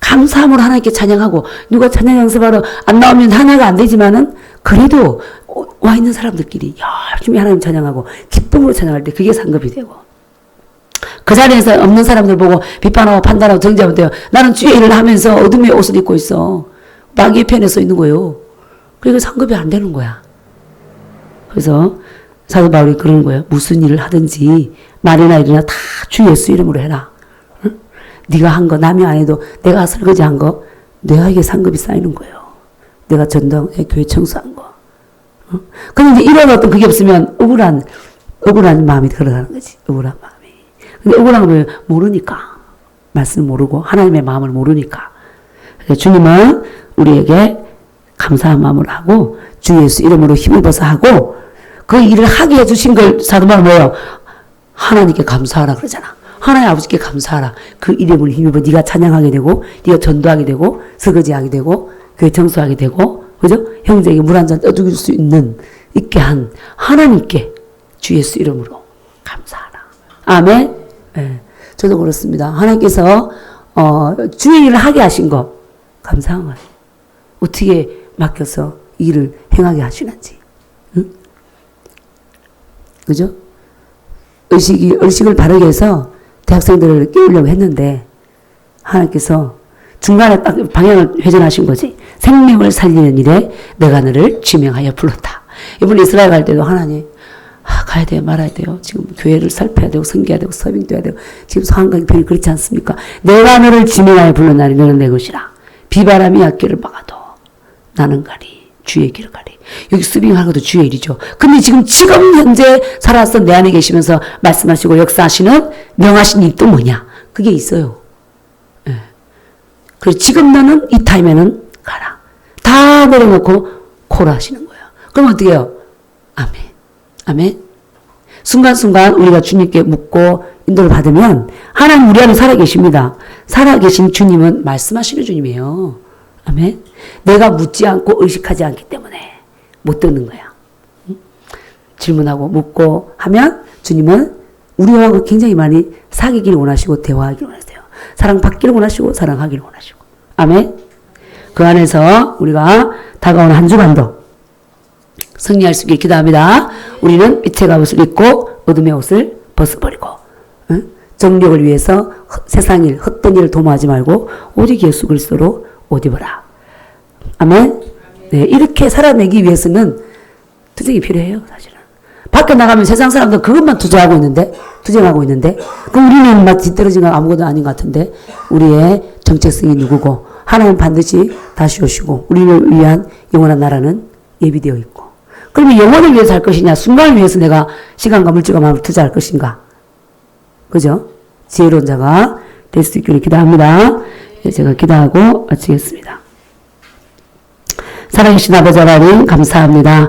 감사함으로 하나님께 찬양하고, 누가 찬양 연습하러 안 나오면 하나가 안 되지만은, 그래도 와 있는 사람들끼리 열심히 하나님 찬양하고, 기쁨으로 찬양할 때 그게 상급이 되고. 그 자리에서 없는 사람들 보고 비판하고 판단하고 정죄하면 돼요. 나는 주의 일을 하면서 어둠의 옷을 입고 있어. 마귀의 편에 서 있는 거예요. 그러니까 상급이 안 되는 거야. 그래서 사도 바울이 그러는 거예요. 무슨 일을 하든지 말이나 일이나 다 주 예수 이름으로 해라. 응? 네가 한 거 남이 안 해도 내가 설거지한 거 내가에게 상급이 쌓이는 거예요. 내가 전당 교회 청소한 거. 응? 근데 이제 이런 어떤 그게 없으면 억울한 마음이 들어가는 거지. 억울한 마음이. 근데 억울한 걸 모르니까. 말씀을 모르고 하나님의 마음을 모르니까. 주님은 우리에게 감사한 마음으로 하고 주 예수 이름으로 힘입어서 하고 그 일을 하게 해주신 걸 사도 바울은 뭐예요? 하나님께 감사하라 그러잖아. 하나님 아버지께 감사하라. 그 이름을 힘입어 네가 찬양하게 되고 네가 전도하게 되고 설거지하게 되고 교회 청소하게 되고 그죠? 형제에게 물 한 잔 떠줄 수 있게 한 하나님께 주 예수 이름으로 감사하라. 아멘. 네, 저도 그렇습니다. 하나님께서 주의 일을 하게 하신 거 감사한 거예요. 어떻게 맡겨서 일을 행하게 하시는지. 응? 그죠? 의식을 바르게 해서 대학생들을 깨우려고 했는데 하나님께서 중간에 딱 방향을 회전하신 거지. 생명을 살리는 일에 내가 너를 지명하여 불렀다. 이번 이스라엘 갈 때도 하나님 가야 돼요, 말아야 돼요. 지금 교회를 살펴야 되고 섬겨야 되고 서빙도 해야 되고 지금 상황과 형편이 그렇지 않습니까? 내가 너를 지명하여 불렀나니 너는 내 것이라. 비바람이 앞길을 막아도 나는 가리 주의 길을 가리. 여기 서빙하는 것도 주의 일이죠. 근데 지금 현재 살아서 내 안에 계시면서 말씀하시고 역사하시는 명하신 일이 또 뭐냐? 그게 있어요. 예. 그래서 지금 너는 이 타임에는 가라. 다 내려놓고 코라 하시는 거예요. 그럼 어떻게 해요? 아멘. 아멘. 순간순간 우리가 주님께 묻고 인도를 받으면 하나님 우리 안에 살아계십니다. 살아계신 주님은 말씀하시는 주님이에요. 아멘. 내가 묻지 않고 의식하지 않기 때문에 못 듣는 거야. 질문하고 묻고 하면 주님은 우리하고 굉장히 많이 사귀기를 원하시고 대화하기를 원하세요. 사랑받기를 원하시고 사랑하기를 원하시고. 아멘. 그 안에서 우리가 다가오는 한 주간도 승리할 수 있게 기도합니다. 우리는 빛의 갑옷을 입고 어둠의 옷을 벗어버리고 정력을 위해서 세상 일, 헛된 일을 도모하지 말고 오직 예수 그리스도로 옷 입어라. 아멘. 네, 이렇게 살아내기 위해서는 투쟁이 필요해요, 사실은. 밖에 나가면 세상 사람들 그것만 투쟁하고 있는데, 그럼 우리는 막 뒤떨어진 건 아무것도 아닌 것 같은데, 우리의 정체성이 누구고, 하나님 반드시 다시 오시고, 우리를 위한 영원한 나라는 예비되어 있고. 그러면 영혼을 위해서 할 것이냐, 순간을 위해서 내가 시간과 물질과 마음을 투자할 것인가? 그죠? 지혜로운 자가 될 수 있기를 기도합니다. 예, 제가 기도하고 마치겠습니다. 살아계신 아버지 하나님 감사합니다.